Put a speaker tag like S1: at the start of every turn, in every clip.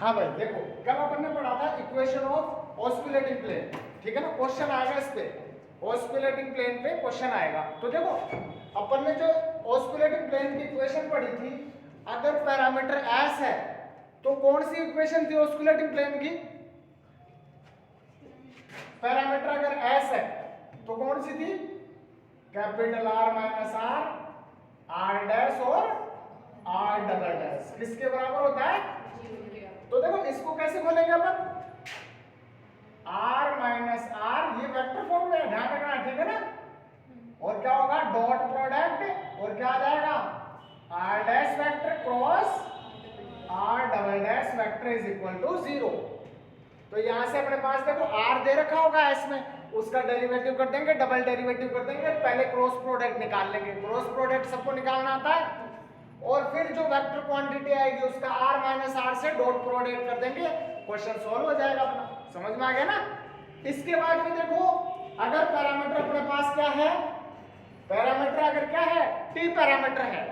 S1: हाँ भाई देखो, कल अपन ने पढ़ा था इक्वेशन ऑफ ऑस्कुलेटिंग प्लेन, ठीक है ना। क्वेश्चन आएगा इस पे, ऑस्कुलेटिंग प्लेन पे क्वेश्चन आएगा। तो देखो अपन ने जो ऑस्कुलेटिंग प्लेन की इक्वेशन पढ़ी थी, अगर पैरामीटर एस है तो कौन सी इक्वेशन थी ऑस्कुलेटिंग प्लेन की? पैरामीटर अगर एस है तो कौन सी थी? Capital R minus R, R dash और आर डबल डैश किसके बराबर होता है? तो देखो इसको कैसे खोलेंगे अपन? आर माइनस आर, ये वेक्टर फॉर्म में ध्यान रखना, ठीक है ना। और क्या होगा? डॉट प्रोडक्ट, और क्या आ जाएगा? R dash vector cross R double dash vector is equal to 0। तो यहां से अपने पास देखो आर दे रखा होगा इसमें, उसका डेरिवेटिव कर देंगे, डबल डेरिवेटिव कर देंगे, पहले क्रॉस प्रोडक्ट निकाल लेंगे। क्रॉस प्रोडक्ट सबको निकालना आता है। और फिर जो वेक्टर क्वांटिटी आएगी उसका r माइनस आर से डॉट प्रोडक्ट कर देंगे, क्वेश्चन सॉल्व हो जाएगा अपना। समझ में आ गया ना। इसके बाद में देखो, अगर पैरामीटर अपने पास क्या है? पैरामीटर अगर क्या है? t पैरामीटर है,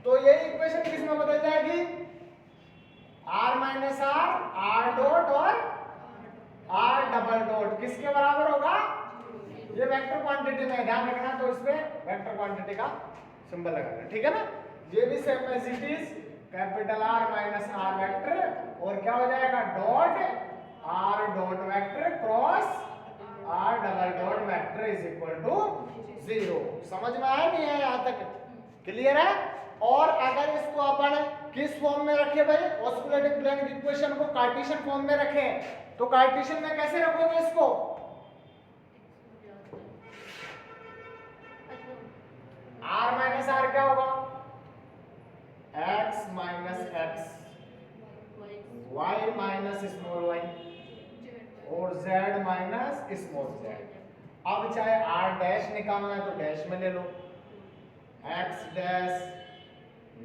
S1: तो ये इक्वेशन किस में बदल जाएगी? r minus R, r dot और r डबल डॉट किसके बराबर होगा? ये वेक्टर क्वांटिटी में ध्यान रखना, तो इसमें वेक्टर क्वांटिटी का सिंबल लगाना, ठीक है ना। ये भी same as it is, capital R minus R vector, और क्या हो जाएगा? Dot R dot vector cross R double dot vector is equal to 0। समझ में आया नहीं है? यहाँ तक क्लियर है? और अगर इसको अपन किस फॉर्म में रखे भाई? ऑस्कुलेटिंग प्लेन की इक्वेशन को कार्टेशियन फॉर्म में रखें, तो कार्टेशियन में कैसे रखोगे इसको? R माइनस आर क्या होगा? x minus x, y minus small y और z माइनस स्मॉल z। अब चाहे r डैश निकालना है तो डैश में ले लो, x dash,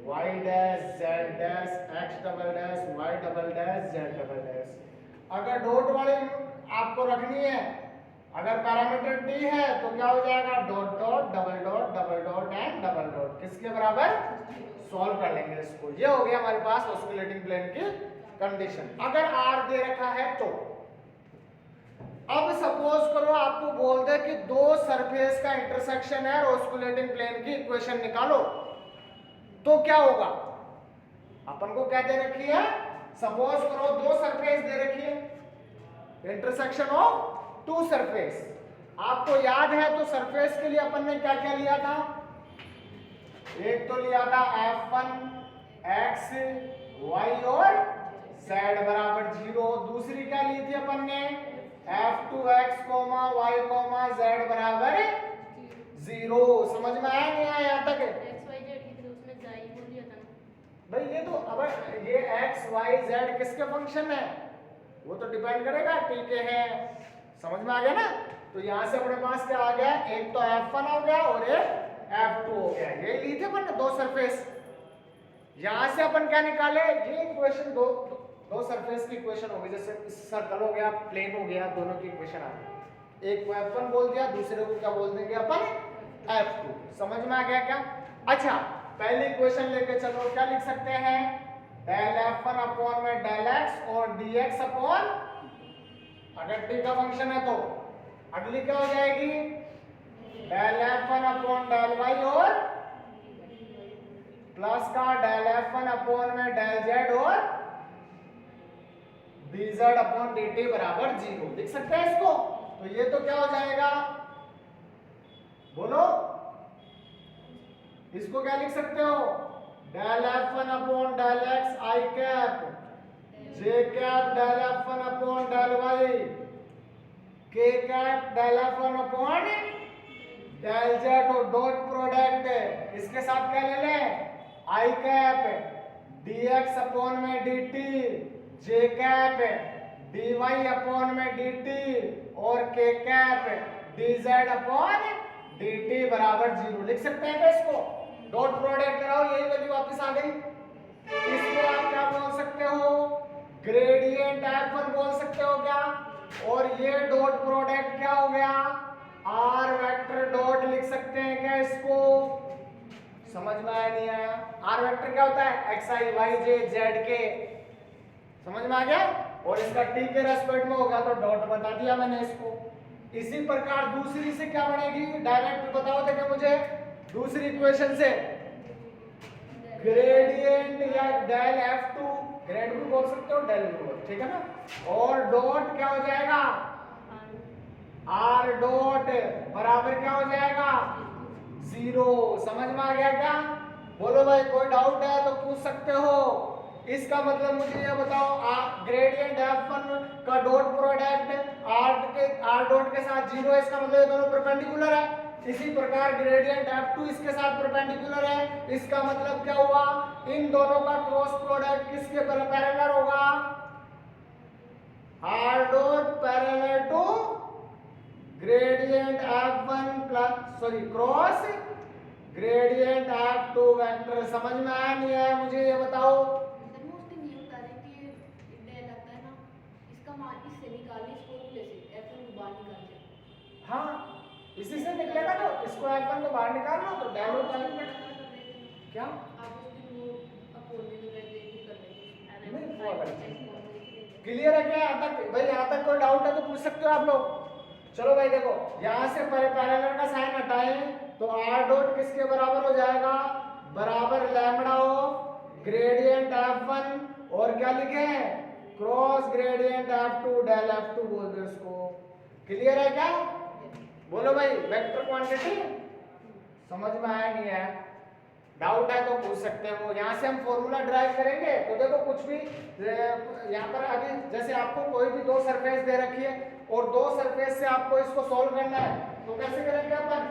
S1: y dash, z dash, x double dash, y double dash, z double dash. अगर डॉट वाले आपको रखनी है, अगर पैरामीटर t है तो क्या हो जाएगा? Dot dot double dot double dot and double dot किसके बराबर? सॉल्व कर लेंगे इसको। ये हो गया हमारे पास ऑस्कुलेटिंग प्लेन की कंडीशन। अगर r दे रखा है तो अब सपोज करो आपको बोल दे कि दो सरफेस का इंटरसेक्शन है और ऑस्कुलेटिंग प्लेन की इक्वेशन निकालो, तो क्या होगा? अपन को क्या दे रखी है? सपोज करो दो सरफेस दे रखी है, इंटरसेक्शन ऑफ टू सरफेस। आपको याद है तो सरफेस के लिए अपन ने क्या क्या लिया था? एक तो लिया था f1 x y और z बराबर 0। दूसरी क्या ली थी अपन ने? f2 x y z बराबर 0। समझ में आया नहीं आया यहाँ तक? भाई ये तो अब ये x y z किसके फंक्शन है? वो तो डिपेंड करेगा t के है। समझ में आ गया ना। तो यहाँ से अपने पास क्या आ गया? एक तो f1 हो गया और एक f2 हो गया। ये ली थी अपन दो सरफेस। यहाँ से अपन क्या निकाले? ये इक्वेशन दो सरफेस की इक्वेशन हो गई। जैसे सर्कल हो गया, प्लेन हो गया, दोनों की इक्वेशन आ गई। एक को f1 बोल दिया, दूसरे को क्या बोल देंगे अपन? f2। समझ में आ गया क्या? अच्छा, पहली इक्वेशन लेके चलो, क्या लिख सकते हैं? डेल f1 अपॉन में डेल x और dx अपॉन, अगर t का फंक्शन है तो अगली क्या हो जाएगी? Del f1 upon del y और प्लस का डेल f1 अपॉन में डेल z और dz अपॉन dt बराबर 0। लिख सकते हैं इसको। तो ये तो क्या हो जाएगा? बोलो, इसको क्या लिख सकते हो? Del f1 upon del x i cap, j cap del f1 upon del y, k cap del f1 upon del z और डॉट प्रोडक्ट इसके साथ क्या ले लें? i कैप dx अपॉन में dt, j cap dy upon में dt और k cap dz upon dt बराबर 0। लिख सकते हैं क्या इसको? डॉट प्रोडक्ट कराओ, यही वैल्यू वापस आ गई। इसको आप क्या बोल सकते हो? ग्रेडियंट f1 बोल सकते हो क्या? और ये डॉट प्रोडक्ट क्या हो गया? r वेक्टर डॉट लिख सकते हैं क्या इसको? समझ में आया नहीं आया? r वेक्टर क्या होता है? xi yj zk। समझ में आ गया। और इसका टी के रेस्पेक्ट में होगा तो डॉट बता दिया मैंने इसको। इसी प्रकार दूसरी से क्या बनेगी, डायरेक्ट बताओ देखो मुझे दूसरी इक्वेशन से, ग्रेडियंट या डेल F2, ग्रेड भी बोल सकते हो डेल भी बोल, ठीक है ना। और डॉट क्या हो जाएगा, R डॉट बराबर क्या हो जाएगा 0। समझ में आ गया क्या? बोलो भाई, कोई डाउट है तो पूछ सकते हो। इसका मतलब मुझे ये बताओ, ग्रेडियंट F1 का डॉट प्रोडक्ट R डॉट के साथ 0 है, इसका मतलब ये दोनों परपेंडिकुलर है। इसी प्रकार ग्रेडियंट F2 इसके साथ परपेंडिकुलर है, इसका मतलब क्या हुआ, इन दोनों का क्रॉस प्रोडक्ट किसके पैरेलल होगा, R dot parallel to gradient F1 plus cross gradient F2 vector. समझ में आया नहीं है मुझे ये बताओ। हाँ, इसी से निकलेगा, तो इसको F1 को बाहर निकाल लो तो डेल होता है। क्या क्लियर है क्या यहाँ तक भाई? यहाँ तक कोई डाउट है तो पूछ सकते हो आप लोग। चलो भाई देखो, यहाँ से पैरेलल का साइन हटाएं तो R डॉट किसके बराबर हो जाएगा, बराबर लैम्बडा ऑफ ग्रेडियंट F1 और क्या लिखे हैं, cross gradient F2 del F2 बोल दो इसको। क्लियर है क्या? बोलो भाई, वेक्टर क्वांटिटी समझ में आया नहीं है? डाउट है तो पूछ सकते हो। यहाँ से हम फॉर्मूला ड्राइव करेंगे तो देखो कुछ भी यहाँ पर अभी जैसे आपको कोई भी दो सरफेस दे रखी है और दो सरफेस से आपको इसको सॉल्व करना है तो कैसे करेंगे अपन,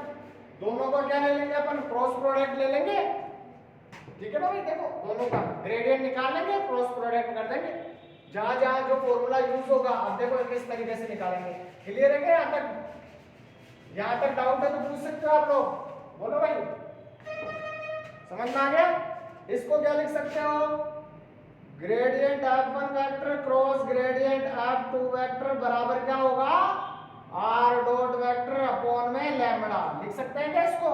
S1: दोनों को क्या ले लेंगे अपन, क्रॉस प्रोडक्ट ले लेंगे, ठीक है ना भाई। देखो दोनों का ग्रेडियंट निकाल लेंगे, क्रॉस प्रोडक्ट कर देंगे, जहां जहां जो फॉर्मूला यूज होगा अब देखो किस तरीके से निकालेंगे। क्लियर है क्या? यहाँ तक डाउट है तो पूछ सकते हो आप लोग। बोलो भाई, समझ में आ गया? इसको क्या लिख सकते हो, gradient F1 vector cross gradient F2 vector बराबर क्या होगा, R डॉट वेक्टर अपॉन में लैम्बडा। लिख सकते हैं क्या इसको?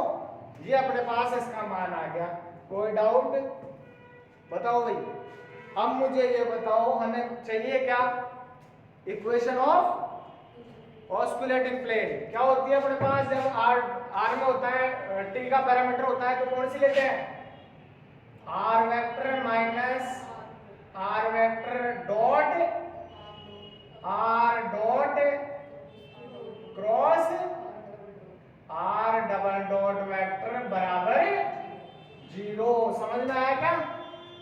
S1: ये अपने पास इसका मान आ गया। कोई डाउट बताओ भाई। अब मुझे ये बताओ, हमें चाहिए क्या, इक्वेशन ऑफ ऑस्कुलेटिंग प्लेन। क्या होती है अपने पास, जब R में होता है, T का पैरामीटर होता है तो कौन सी लेते हैं, R vector minus R vector dot R dot cross R double dot vector बराबर 0। समझ में आया क्या?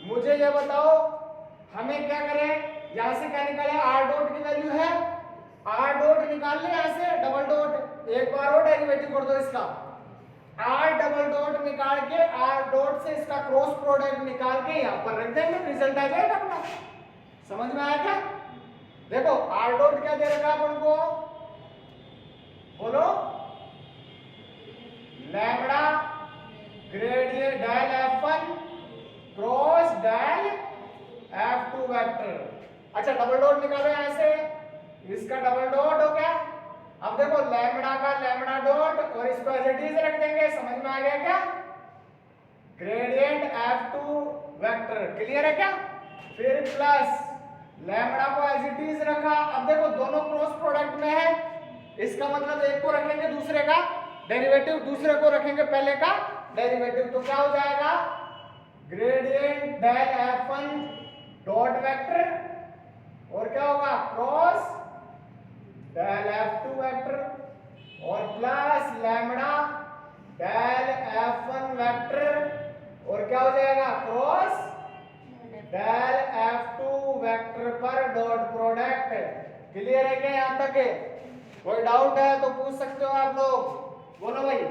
S1: मुझे ये बताओ हमें क्या करें, यहां से क्या निकाले, R डॉट की वैल्यू है, R डॉट निकाल ले यहां से, डबल डॉट एक बार और डेरिवेटिव कर दो इसका, R डबल डॉट निकाल के R डॉट से इसका क्रॉस प्रोडक्ट निकाल के यहां पर रख देंगे, रिजल्ट आ जाएगा अपना। समझ में आया क्या? देखो R डॉट क्या दे रखा है अपन को, बोलो, lambda gradient del F1 cross del F2 vector. अच्छा डबल डॉट निकालो यहां से, इसका डबल डॉट हो गया। अब देखो लैम्बडा का लैम्बडा डॉट और इसको एज इट इज रख देंगे। समझ में आ गया क्या? Gradient F2 vector. क्लियर है क्या? फिर प्लस लैम्बडा को एज इट इज रखा। अब देखो दोनों क्रॉस प्रोडक्ट में है, इसका मतलब एक को रखेंगे दूसरे का डेरिवेटिव, दूसरे को रखेंगे पहले का डेरिवेटिव, तो क्या हो जाएगा, gradient del F1 dot vector और क्या होगा, क्रॉस डेल F2 वेक्टर और plus lambda del F1 vector और क्या हो जाएगा, क्रॉस डेल F2 वेक्टर पर डॉट प्रोडक्ट। क्लियर है क्या यहां तक? कोई डाउट है तो पूछ सकते हो आप लोग। बोलो भाई,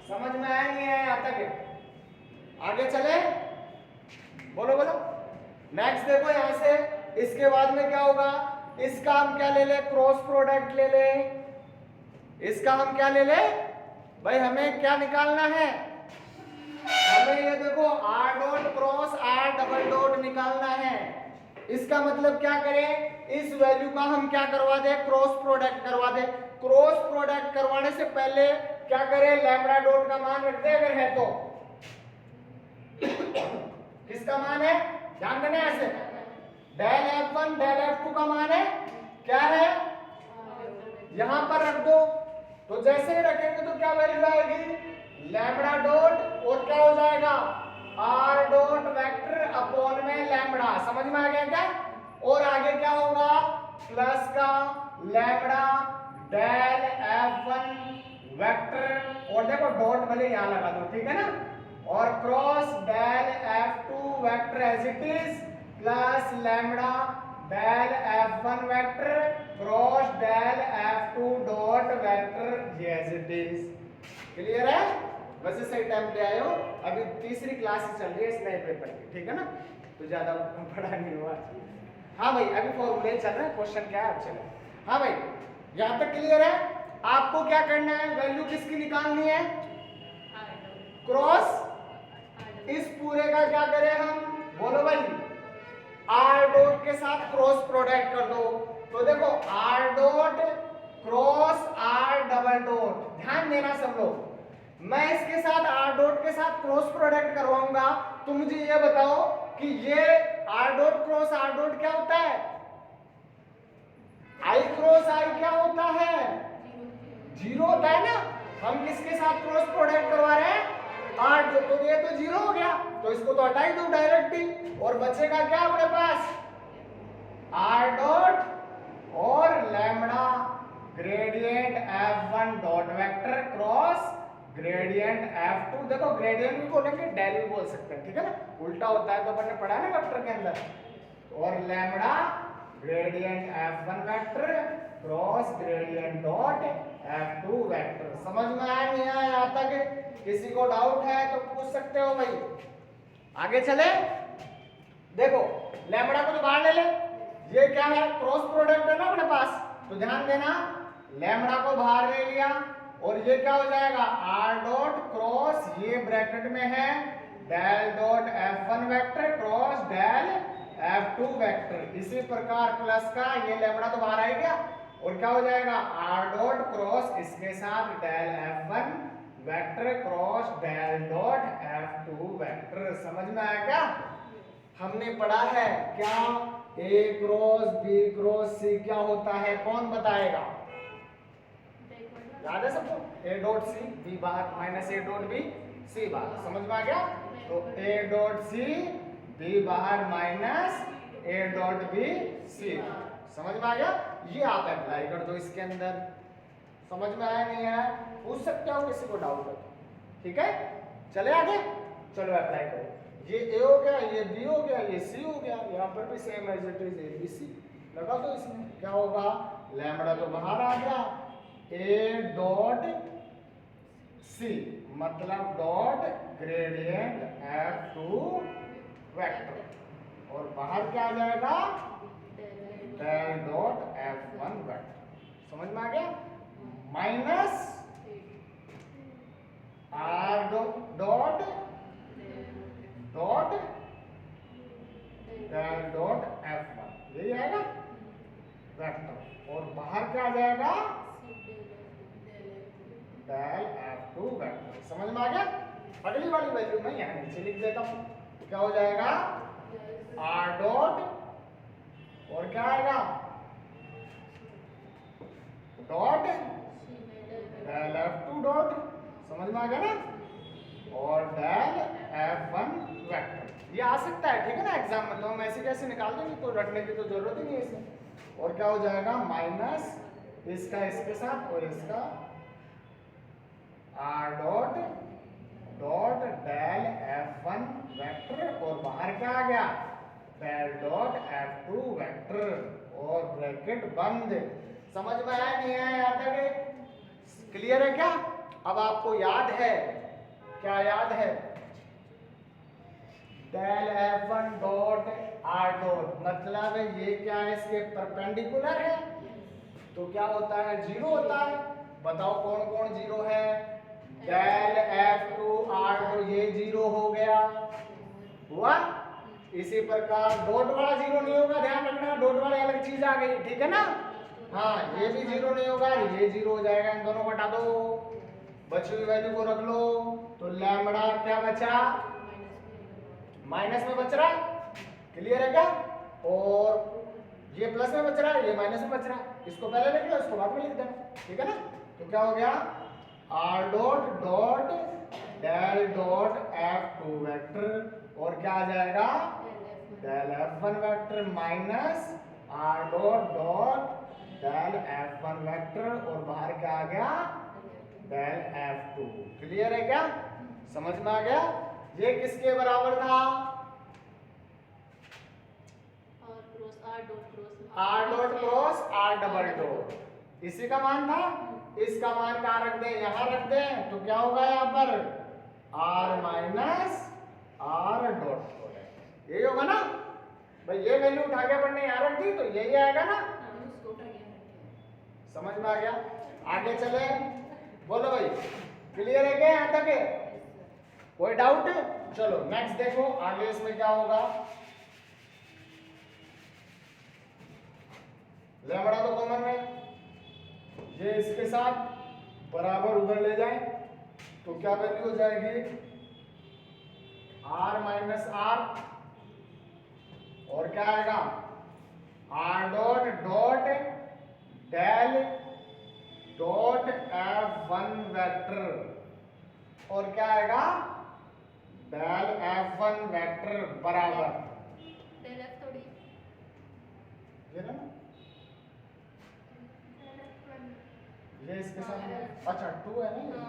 S1: समझ में आया नहीं है यहां तक? आगे चले, बोलो बोलो। नेक्स्ट देखो यहां से, इसके बाद में क्या होगा, इसका हम क्या ले ले, क्रॉस प्रोडक्ट ले ले। इसका हम क्या ले ले भाई, हमें क्या निकालना है, हमें ये देखो R dot cross R double dot निकालना है। इसका मतलब क्या करें, इस वैल्यू का हम क्या करवा दे, क्रॉस प्रोडक्ट करवा दे। क्रॉस प्रोडक्ट करवाने से पहले क्या करें, लैम्बडा डॉट का मान रख दे अगर है तो। किसका मान है, ध्यान देना ऐसे, डेल F1 डेल F2 का मान है क्या है, यहां पर रख दो। तो जैसे ही रखेंगे तो क्या वैल्यू आएगी, लैम्बडा डॉट और क्या हो जाएगा, आर डॉट वेक्टर अपॉन में लैम्बडा। समझ में आ गया क्या? और आगे क्या होगा, प्लस का लैम्बडा डेल F1 वेक्टर, और देखो डॉट भले यहां लगा दो, ठीक है ना, और cross del F2 vector as it is plus lambda del F1 vector cross del F2 dot vector as it is. Clear है? वैसे सही टाइम पे आए हो, अभी तीसरी क्लास चल रही है इस नए पेपर की, ठीक है ना, तो ज्यादा पढ़ा नहीं हुआ। हाँ भाई, अभी फॉर्मूले चल रहे हैं, क्वेश्चन क्या है अब चलो। हाँ भाई, यहां तक क्लियर है? आपको क्या करना है, वैल्यू किसकी निकालनी है, क्रॉस इस पूरे का क्या करें हम, बोलो भाई, आर डॉट के साथ क्रॉस प्रोडक्ट कर दो। तो देखो R dot cross R double dot, ध्यान देना सब लोग, मैं इसके साथ आर डॉट के साथ क्रॉस प्रोडक्ट करवाऊंगा। तो मुझे ये बताओ कि ये are dot cross R dot क्या होता है, आई क्रॉस आई क्या होता है, जीरो होता है ना। हम किसके साथ क्रॉस प्रोडक्ट करवा रहे हैं, आर डॉट, तो ये तो जीरो हो गया, तो इसको तो हटा ही दो डायरेक्ट ही, और बचेगा क्या अपने पास, आर डॉट और lambda gradient F1 dot vector cross gradient F2। देखो ग्रेडियंट भी बोलेंगे डेल भी बोल सकते हैं, ठीक है ना, उल्टा होता है तो अपन ने पढ़ा है ना वेक्टर के अंदर, और lambda gradient F1 vector cross gradient dot F2 vector. समझ में आया नहीं आया यहाँ तक? किसी को डाउट है तो पूछ सकते हो भाई। आगे चले, देखो लैम्बडा को तो बाहर ले ले, ये क्या है, क्रॉस प्रोडक्ट है ना अपने पास, तो ध्यान देना लैम्बडा को बाहर ले लिया, और ये क्या हो जाएगा, आर डॉट क्रॉस ये ब्रैकेट में है del dot F1 vector cross del F2 vector. इसी प्रकार प्लस का ये लैम्बडा तो बाहर आ गया, और क्या हो जाएगा, आर डॉट क्रॉस इसके साथ del F1 vector cross del dot F2 vector. समझ में आया क्या? हमने पढ़ा है क्या, A cross B cross C क्या होता है, कौन बताएगा, याद है सबको, ए डॉट सी बी बाहर minus A dot B C बाहर। समझ में आ गया? तो ए डॉट सी बी बाहर minus A dot B C. समझ में आ गया? ये आप अप्लाई कर दो इसके अंदर। समझ में आया नहीं आया पूछ सकते हो, किसी को डाउट हो तो, ठीक है। चले आगे, चलो अप्लाई करो। ये ए हो गया, ये बी हो गया, ये सी हो गया, यहाँ पर भी same as it is A B C लगा दो। इसमें क्या होगा, लैम्बडा तो बाहर आ गया, ए डॉट सी मतलब डॉट ग्रेडियंट F2 वेक्टर, और बाहर क्या आ जाएगा, डेल डॉट F1 वेक्टर। समझ में आ गया? Minus R dot dot del dot F1, यही आएगा वेक्टर, और बाहर क्या आ जाएगा, डेल F2 वेक्टर। समझ में आ गया? अगली वाली वैल्यू मैं यहाँ नीचे लिख देता हूँ, क्या हो जाएगा, आर डॉट और क्या आएगा, डॉट डेल F2 डॉट। समझ में आ गया ना, और डेल F1 वेक्टर। ये आ सकता है, ठीक है ना, एग्जाम में, तो हम ऐसे कैसे निकाल देंगे, तो रटने की तो जरूरत ही नहीं है इसमें। और क्या हो जाएगा, माइनस इसका इसके साथ और इसका R dot dot del F1 vector, और बाहर क्या आ गया, डेल डॉट F2 वेक्टर, और ब्रैकेट बंद। समझ में आया नहीं आया यहाँ तक? क्लियर है क्या? अब आपको याद है, क्या याद है, del F1 dot R dot मतलब ये क्या है, इसके परपेंडिकुलर है, तो क्या होता है, जीरो होता है। बताओ कौन कौन जीरो है, डेल F2 आर डॉट ये जीरो हो गया, हुआ। इसी प्रकार डॉट वाला जीरो नहीं होगा, ध्यान रखना, डॉट वाली अलग चीज आ गई, ठीक है ना। हाँ, ये भी जीरो नहीं होगा, ये जीरो हो जाएगा, इन दोनों को हटा दो, बची हुई वैल्यू को रख लो, तो लैम्बडा क्या बचा, माइनस में बच रहा है। क्लियर है क्या? और ये प्लस में बच रहा है, ये माइनस में बच रहा है, इसको पहले लिख लो, इसको बाद में लिख देना, ठीक है ना। तो क्या हो गया, R dot dot del dot F2 vector और क्या आ जाएगा del F1 vector minus R dot dot del F1 vector और बाहर क्या आ गया डेल F2। क्लियर है क्या, समझ में आ गया। ये किसके बराबर था, R dot cross R double dot, इसी का मान था। इसका मान कहाँ रख दें, यहाँ रख दें, तो क्या होगा यहाँ पर R minus R dot product, यही होगा ना भाई। ये वैल्यू उठा के अपन ने यहाँ रख दी तो यही आएगा ना, समझ में आ गया। आगे चले, बोलो भाई क्लियर है क्या यहाँ तक है, कोई डाउट। चलो नेक्स्ट देखो आगे इसमें क्या होगा। लैम्बडा तो कॉमन है, ये इसके साथ बराबर उधर ले जाए तो क्या वैल्यू हो जाएगी आर माइनस आर और क्या आएगा R dot dot del dot F1 vector और क्या आएगा डेल F1 वेक्टर बराबर
S2: डेल F थोड़ी
S1: ये ना, ये इसके साथ अच्छा 2 है ना,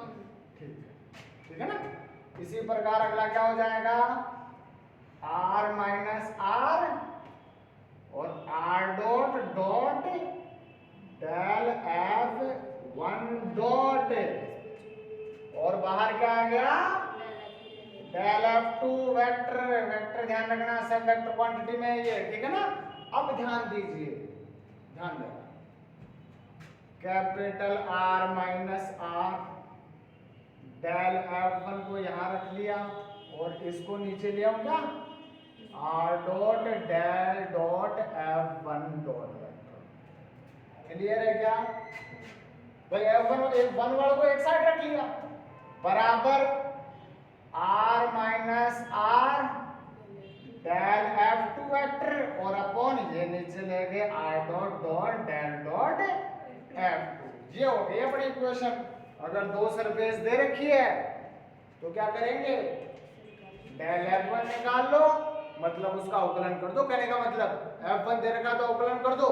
S1: ठीक है ना। इसी प्रकार अगला क्या हो जाएगा आर माइनस आर और R dot dot del F1 dot और बाहर क्या आ गया डेल F2 वेक्टर। वेक्टर ध्यान रखना सब वेक्टर क्वांटिटी में है ये, ठीक है ना। अब ध्यान दीजिए, ध्यान देना, capital R minus R del F1 को यहां रख लिया और इसको नीचे ले आऊंगा R dot del dot F1 dot vector. Clear है क्या भाई, F1 एक वन वाले को एक साइड रख लिया बराबर R minus R del F2 vector और अपॉन ये नीचे ले गए R dot dot del dot F2। ये हो गई अपनी इक्वेशन। अगर दो सरफेस दे रखी है तो क्या करेंगे डेल F1 निकाल लो, मतलब उसका अवकलन कर दो, कहने का मतलब F1 दे रखा तो अवकलन कर दो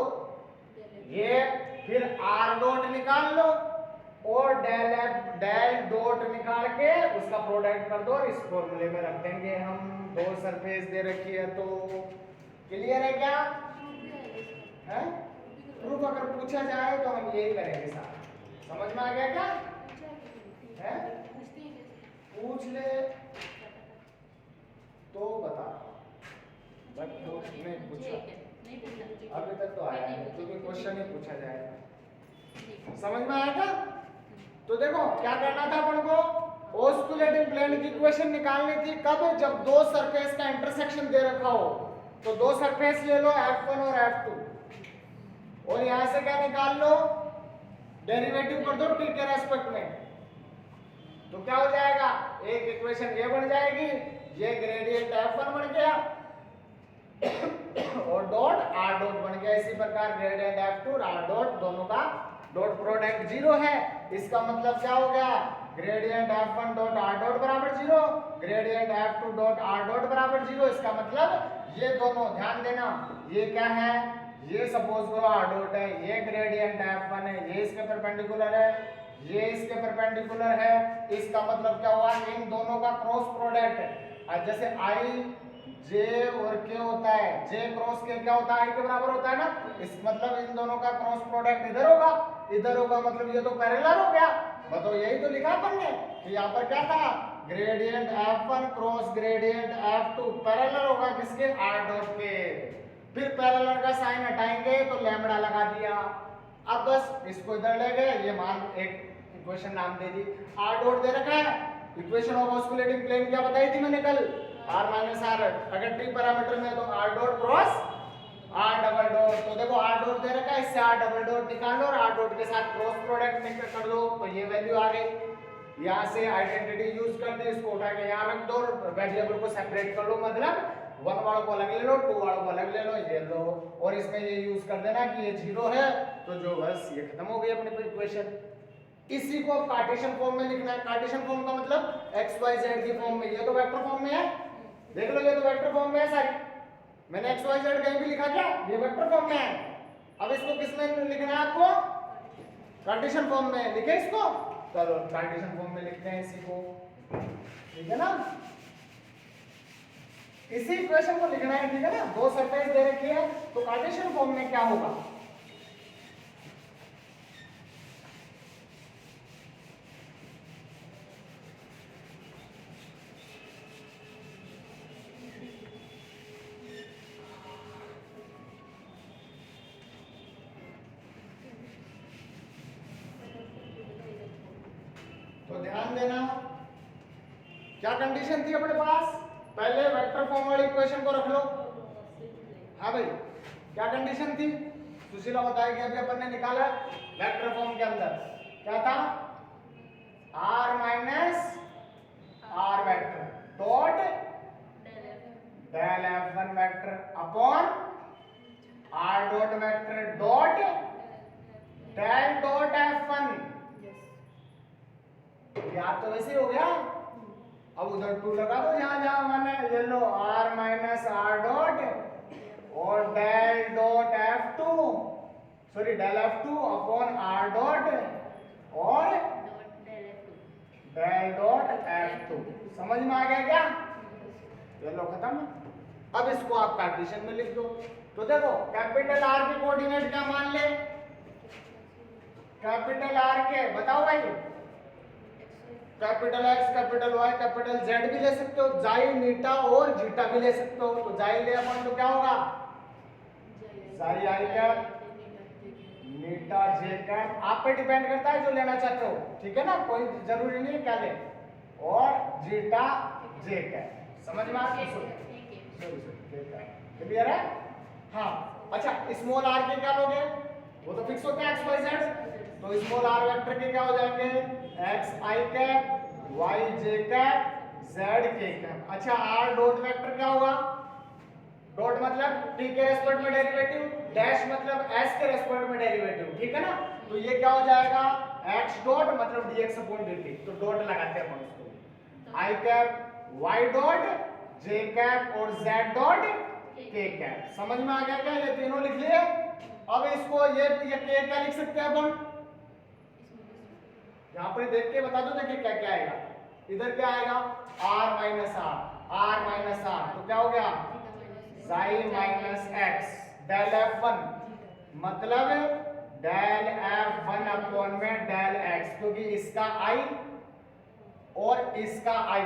S1: ये, फिर R डॉट निकाल लो और डेल डॉट निकाल के उसका प्रोडक्ट कर दो और इस फॉर्मूले में रख देंगे हम। दो सरफेस दे रखी है तो क्लियर है क्या है। प्रूफ अगर पूछा जाए तो हम यही करेंगे साहब, समझ में आ गया क्या है। पूछ ले तो बता, बट नहीं पूछा अभी तक तो आया नहीं क्योंकि क्वेश्चन ही पूछा जाएगा। समझ में आया क्या। तो देखो क्या करना था अपन को, ऑस्कुलेटिंग प्लेन की इक्वेशन निकालनी थी कब, जब दो सरफेस का इंटरसेक्शन दे रखा हो। तो दो सरफेस ले लो F1 और F2 और यहां से क्या निकाल लो डेरिवेटिव कर दो t के रेस्पेक्ट में, तो क्या हो जाएगा एक इक्वेशन ये बन जाएगी, ये ग्रेडियंट F1 बन गया और डॉट R डॉट बन गया। इसी प्रकार ग्रेडियंट F2 और R डॉट दोनों का डॉट प्रोडक्ट 0 है। इसका मतलब क्या हो गया gradient F1 dot R dot बराबर 0, gradient F2 dot R dot बराबर 0। इसका मतलब ये दोनों ध्यान देना, ये क्या है, ये सपोज करो R डॉट है, ये ग्रेडियंट F1 है, ये इसके परपेंडिकुलर है, ये इसके परपेंडिकुलर है। इसका मतलब क्या हुआ इन दोनों का क्रॉस प्रोडक्ट, जैसे I J और K होता है, J क्रॉस K क्या होता है I के बराबर होता है ना। इस मतलब इन दोनों का क्रॉस प्रोडक्ट इधर होगा, इधर होगा, मतलब ये तो पैरेलल हो गया। मतलब यही तो लिखा अपन ने कि यहाँ पर क्या था gradient F1 cross gradient F2 parallel होगा किसके R डॉट के। फिर पैरेलल का साइन हटाएंगे तो लैम्बडा लगा दिया। अब बस इसको इधर ले गए, ये मान एक इक्वेशन नाम दे दी, R डॉट दे रखा है। इक्वेशन ऑफ ऑस्कुलेटिंग प्लेन क्या बताई थी मैंने कल, R माइनस R, अगर t पैरामीटर में तो R dot cross R double dot. तो देखो R डॉट दे रखा है, इससे R डबल डॉट निकाल लो और R डॉट के साथ क्रॉस प्रोडक्ट कर दो तो ये वैल्यू आ गई। यहाँ से आइडेंटिटी यूज कर दे, इसको उठा के यहाँ रख दो, वेरिएबल को सेपरेट कर लो, मतलब 1 वालों को अलग ले लो, 2 वालों को अलग ले लो, ये लो, और इसमें ये यूज कर देना कि ये 0 है, तो जो बस ये खत्म हो गई अपनी इक्वेशन। इसी को अब कार्टेशियन फॉर्म में लिखना है। कार्टेशियन फॉर्म का मतलब एक्स वाई जेड की फॉर्म में, ये तो वेक्टर फॉर्म में है, देख लो ये तो वेक्टर फॉर्म में है सारी, मैंने एक्स वाई जेड कहीं भी लिखा क्या, ये वेक्टर फॉर्म में है। अब इसको किस में लिखना है आपको, कार्टेशियन फॉर्म में लिखे इसको, चलो कार्टेशियन फॉर्म में लिखते हैं इसी को, ठीक है ना। इसी इक्वेशन को लिखना है, ठीक है ना। दो सरफेस दे रखी है तो कार्टेशियन फॉर्म में क्या होगा, तो ध्यान देना क्या कंडीशन थी अपने पास, पहले वेक्टर फॉर्म वाली इक्वेशन को रख लो। हाँ भाई, क्या कंडीशन थी, सुशीला बताएगी, अभी अपन ने निकाला वेक्टर फॉर्म के अंदर क्या था, r minus r vector dot del f1 vector upon r dot vector dot del dot f1। याद तो वैसे ही हो गया। अब उधर 2 लगा दो जहां जहां मैंने, ये लो r माइनस r डॉट और del dot f2, sorry del f2 upon r dot और डेल डॉट f2। समझ में आ गया क्या, ये लो खत्म। अब इसको आप कार्टेशियन में लिख दो। तो देखो कैपिटल R के कोऑर्डिनेट क्या मान ले, कैपिटल R के बताओ भाई, capital X, capital Y, capital Z भी ले सकते हो, जाई, नीटा और जीटा भी ले सकते हो। तो जाई ले अपन तो क्या होगा, जाई आई कैप, नीटा जे कैप, आप पे डिपेंड करता है जो लेना चाहते हो, ठीक है ना, कोई जरूरी नहीं है क्या ले, और जीटा जे कैप। समझ में आ गया, क्लियर है। हाँ अच्छा, स्मॉल r के क्या लोगे, वो तो फिक्स होते हैं x y z, तो स्मॉल r वेक्टर के क्या हो जाएंगे, x i cap, y j cap, z k cap. अच्छा r डॉट वेक्टर क्या होगा, डॉट मतलब t के रेस्पेक्ट में डेरिवेटिव, डैश मतलब s के रेस्पेक्ट में डेरिवेटिव, ठीक है ना। तो ये क्या हो जाएगा, x डॉट मतलब dx अपॉन dt, तो डॉट लगाते हैं अपन इसको, i cap, y dot, j cap और z डॉट k कैप। समझ में आ गया क्या, ये तीनों लिख लिए। अब इसको ये k क्या लिख सकते हैं अपन, यहाँ पर देख के बता दो, देखिए क्या क्या आएगा, इधर क्या आएगा, r माइनस r, तो क्या हो गया, Sai minus x del f1 मतलब डेल f1 अपॉन में डेल x, क्योंकि इसका i और इसका i,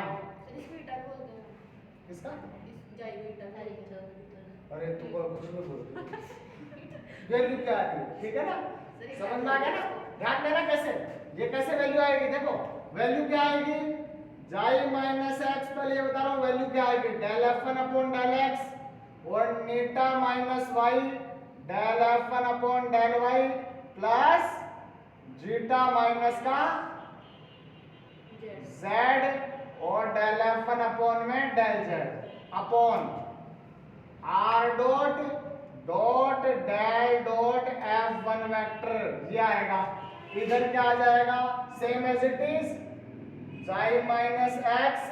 S1: इसका अरे तू कुछ भी बोल, वैल्यू क्या आ रही है, ठीक है ना, समझ में आ गया ना। ध्यान देना कैसे, ये कैसे वैल्यू आएगी, देखो वैल्यू क्या आएगी, जाई माइनस एक्स, पहले ये बता रहा हूँ वैल्यू क्या आएगी, del f1 upon del x और नीटा minus y del f1 upon del y plus zeta minus का z और डेल f1 अपॉन में del z upon r dot dot del dot f1 vector, ये आएगा। इधर क्या आ जाएगा, same as it is, xi minus x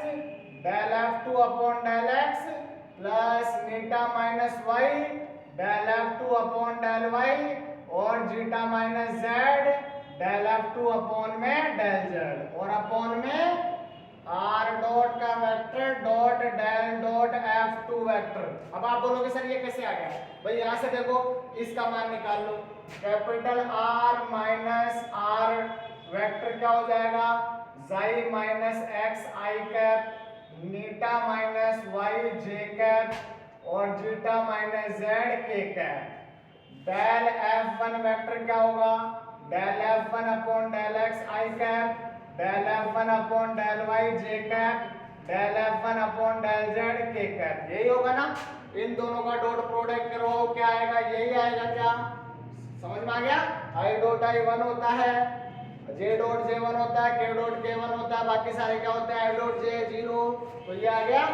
S1: del f2 upon del x plus नीटा minus y del f2 upon del y और zeta minus z del f2 upon में del z और अपॉन में r डॉट का vector dot del dot f2 vector. अब आप बोलोगे sir ये कैसे आ गया, भाई यहां से देखो इसका मान निकाल लो, capital R minus R vector क्या हो जाएगा, xi minus x i cap, नीटा माइनस वाई जे कैप और जीटा माइनस जेड के कैप। डेल f1 वेक्टर क्या होगा, del f1 upon del x i cap, del f1 upon del y j cap, del f1 upon del z k cap. यही होगा ना, इन दोनों का dot product करो क्या आएगा, यही आएगा। क्या समझ में आ गया, i डॉट i 1 होता है, j डॉट j 1 होता है, k डॉट k 1 होता है, बाकी सारे क्या होते हैं i डॉट j 0, तो ये आ गया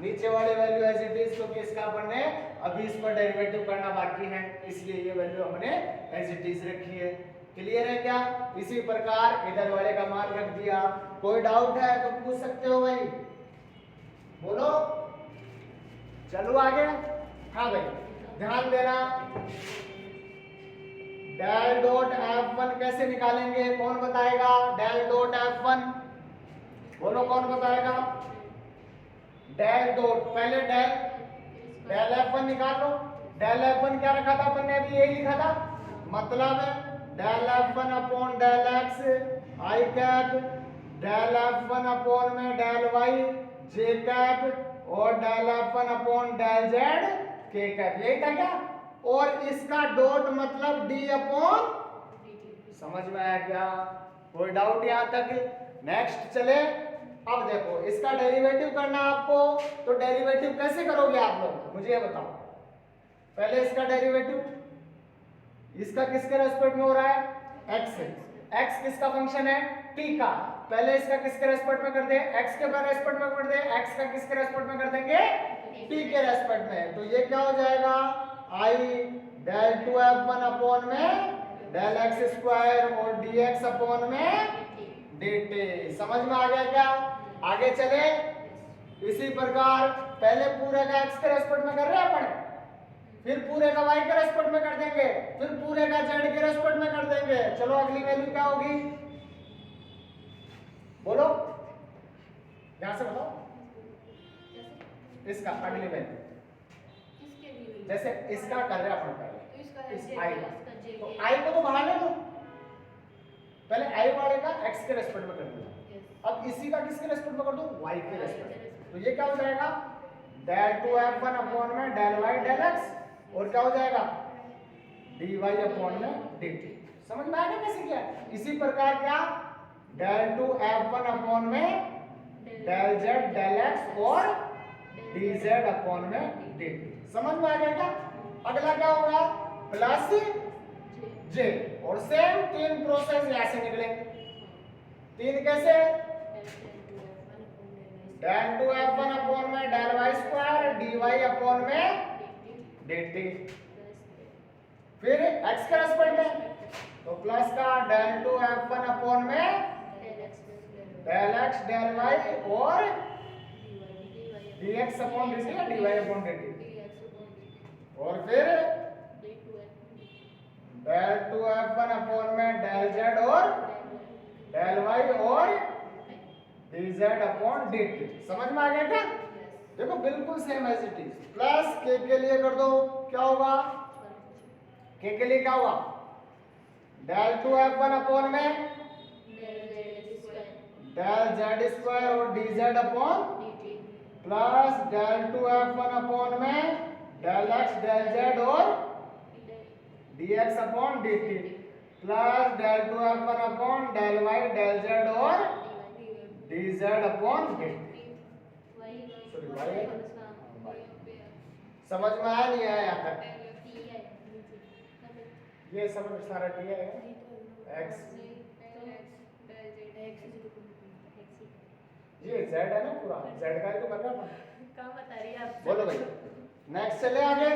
S1: नीचे वाली वैल्यू एज इट इज, क्योंकि इसका अपन ने अभी इस पर डेरिवेटिव करना बाकी है, इसलिए ये वैल्यू हमने एज इट इज रखी है। क्लियर है क्या? इसी प्रकार इधर वाले का मान रख दिया। कोई डाउट है तो पूछ सकते हो भाई, बोलो। चलो आगे। हाँ भाई ध्यान देना, डेल डॉट F1 कैसे निकालेंगे, कौन बताएगा? डेल डॉट F1 बोलो, कौन बताएगा? डेल डॉट, पहले डेल F1 निकाल लो। डेल F1 क्या रखा था अपन ने? अभी यही लिखा था, मतलब del F1 upon del x i cap, del F1 upon में डेल वाई जे कैप और del F1 upon del z के कैप, यही था क्या? और इसका डॉट मतलब डी अपॉन, समझ में आया क्या? कोई डाउट यहां तक? नेक्स्ट चले। अब देखो इसका डेरिवेटिव करना आपको, तो डेरिवेटिव कैसे करोगे आप लोग, मुझे ये बताओ। पहले इसका डेरिवेटिव, इसका किसके रेस्पेक्ट में हो रहा है? x है। x किसका फंक्शन है? t का। पहले इसका किसके रेस्पेक्ट में कर दे? x के रेस्पेक्ट में कर दे। x का किसके रेस्पेक्ट में कर देंगे? t के रेस्पेक्ट में। तो ये क्या हो जाएगा? i डेल 2f1 अपॉन में डेल एक्स स्क्वायर और dx अपॉन में dt। समझ में आ गया क्या? आगे चले। इसी प्रकार पहले पूरे का x के रेस्पेक्ट में कर रहे हैं अपन, फिर पूरे का y के रेस्पेक्ट में कर देंगे, फिर पूरे का z के रेस्पेक्ट में कर देंगे। चलो अगली वैल्यू क्या होगी, बोलो, यहां से बताओ। इसका अगली वैल्यू, जैसे इसका कर रहे हैं अपन पहले, इस i का, तो i को तो बाहर ले लो, पहले i वाले का x के रेस्पेक्ट में कर दो। अब इसी का किसके रेस्पेक्ट में कर दो? y के रेस्पेक्ट। तो ये क्या हो जाएगा? डेल 2f1 अपॉन में डेल y डेल x, और क्या हो जाएगा? dy अपॉन में dt। समझ में आया कैसे किया? इसी प्रकार क्या, डेल 2f1 अपॉन में डेल z डेल x और dz अपॉन में dt। समझ में आ गया क्या? अगला क्या होगा? प्लस j, और सेम तीन प्रोसेस यहां से निकलेंगे। तीन कैसे? डेल 2f1 अपॉन में del y square dy upon में dt, फिर x के रेस्पेक्ट में, तो प्लस का डेल 2f1 अपॉन में डेल x डेल y और dx अपॉन dt या dy अपॉन dt, और फिर डेल 2f1 अपॉन में डेल z और डेल y और dz अपॉन dt। समझ में आ गया क्या? देखो बिल्कुल same as it is. Plus k के लिए कर दो, क्या होगा? k के लिए क्या होगा? डेल 2f1 अपॉन में डेल z स्क्वायर और dz upon, plus del 2f1 upon में डेल x डेल z और dx upon dt, plus del 2f1 upon del y del z और dz अपॉन dt। समझ में आया नहीं आया यहाँ तक? ये सब सारा टी है x, ये z है ना पूरा, z का ही तो कर रहा हूँ।
S2: क्या बता रही है आप?
S1: बोलो भाई। नेक्स्ट चले आगे,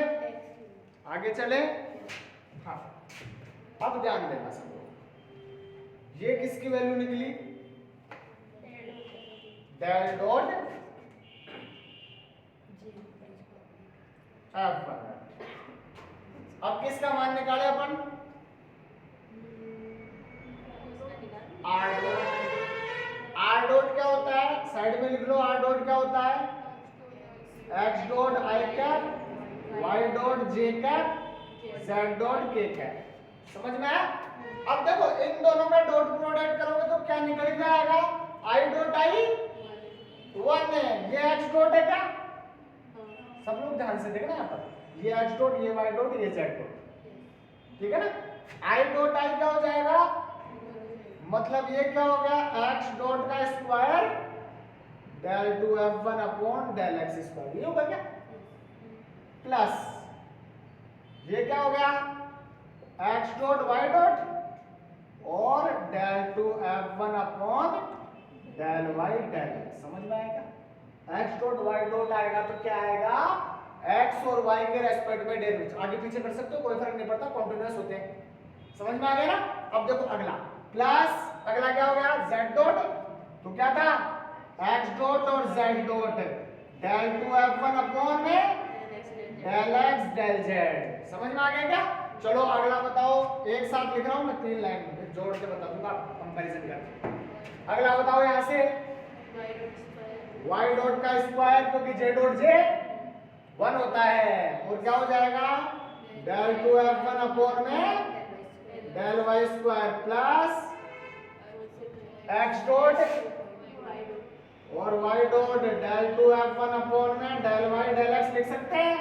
S1: आगे चले। हाँ अब ध्यान देना सब लोग, ये किसकी वैल्यू निकली? Del dot F1। अब किसका मान निकाले अपन? R dot. R डॉट क्या होता है? साइड में लिख लो, R डॉट क्या होता है? X dot I cap, Y dot J cap, Z dot K cap. समझ में आया? अब देखो इन दोनों का डॉट प्रोडक्ट करोगे तो क्या निकल के आएगा? I डॉट I 1 है, ये X डॉट है क्या? सब लोग ध्यान से देखना यहाँ पर, ये H डॉट, ये Y डॉट, ये Z डॉट, ठीक है ना? I डॉट I क्या हो जाएगा? मतलब ये क्या हो गया? X डॉट का square del 2f1 upon del x square, ये होगा क्या? प्लस ये क्या हो गया? x डॉट y डॉट और del 2f1 upon del y del x। समझ में आएगा? एक्स डॉट वाई डॉट आएगा तो क्या आएगा, एक्स और वाई के रेस्पेक्ट में डेरिवेटिव आगे पीछे कर सकते हो, कोई फर्क नहीं पड़ता, कॉन्टिन्यूअस होते हैं। समझ में आ गया ना? अब देखो अगला प्लस, अगला क्या हो गया, जेड डॉट, तो क्या था एक्स डॉट और z dot, del two f1 upon में डेल एक्स डेल जेड। समझ में आ गया क्या? चलो अगला बताओ, एक साथ लिख रहा हूं मैं 3 लाइन में, जोड़ के बता दूंगा कंपैरिजन करके। अगला बताओ यहां से y डॉट का स्क्वायर, क्योंकि j डॉट j 1 होता है, और क्या हो जाएगा डेल टू f1 अपॉन में del y square plus x dot और y dot del two f1 upon में डेल y डेल x लिख सकते हैं।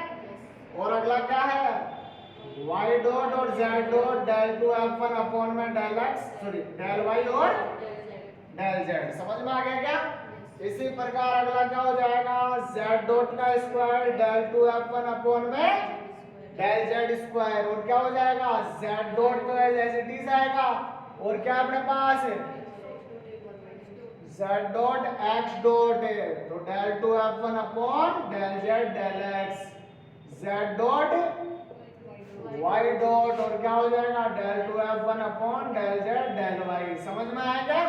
S1: और अगला क्या है y डॉट और z dot del two f1 upon में del x, sorry del y और डेल z। समझ में आ गया क्या? इसी प्रकार अगला क्या हो जाएगा, z डॉट का square del two f1 upon में डेल z स्क्वायर, और क्या हो जाएगा z डॉट तो जैसे टी आएगा, और क्या अपने पास z डॉट x डॉट है तो del two f1 upon del z del x, z dot y dot और क्या हो जाएगा del two f1 upon del z del y। समझ में आया क्या?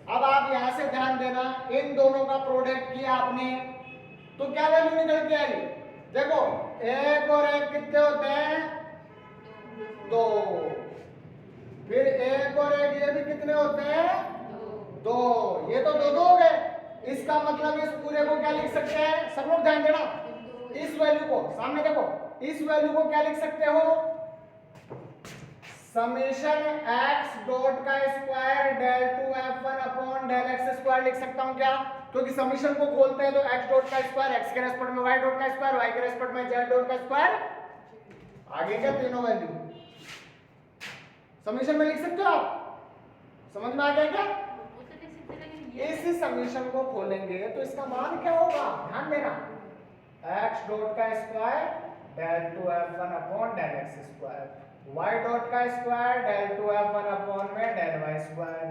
S1: अब आप यहां से ध्यान देना, इन दोनों का प्रोडक्ट किया आपने तो क्या वैल्यू निकल के आई, देखो एक और एक कितने होते हैं, 2, फिर एक और एक ये भी कितने होते हैं, 2, ये तो 2 हो गए। इसका मतलब इस पूरे को क्या लिख सकते हैं, सब लोग ध्यान देना, इस वैल्यू को सामने देखो, इस वैल्यू को क्या लिख सकते हो, समेशन x डॉट का square del two f1 upon del x square लिख सकता हूं क्या, क्योंकि समेशन को खोलते हैं तो x डॉट का स्क्वायर x के रेस्पेक्ट में y डॉट का स्क्वायर y के रेस्पेक्ट में z डॉट का स्क्वायर, आगे क्या तीनों वैल्यू समेशन में लिख सकते हो आप। समझ में आ गया क्या? इस समेशन को खोलेंगे तो इसका मान क्या होगा, ध्यान देना, x डॉट का square del two f1 upon del x square, y dot का square del two f1 upon में del y square,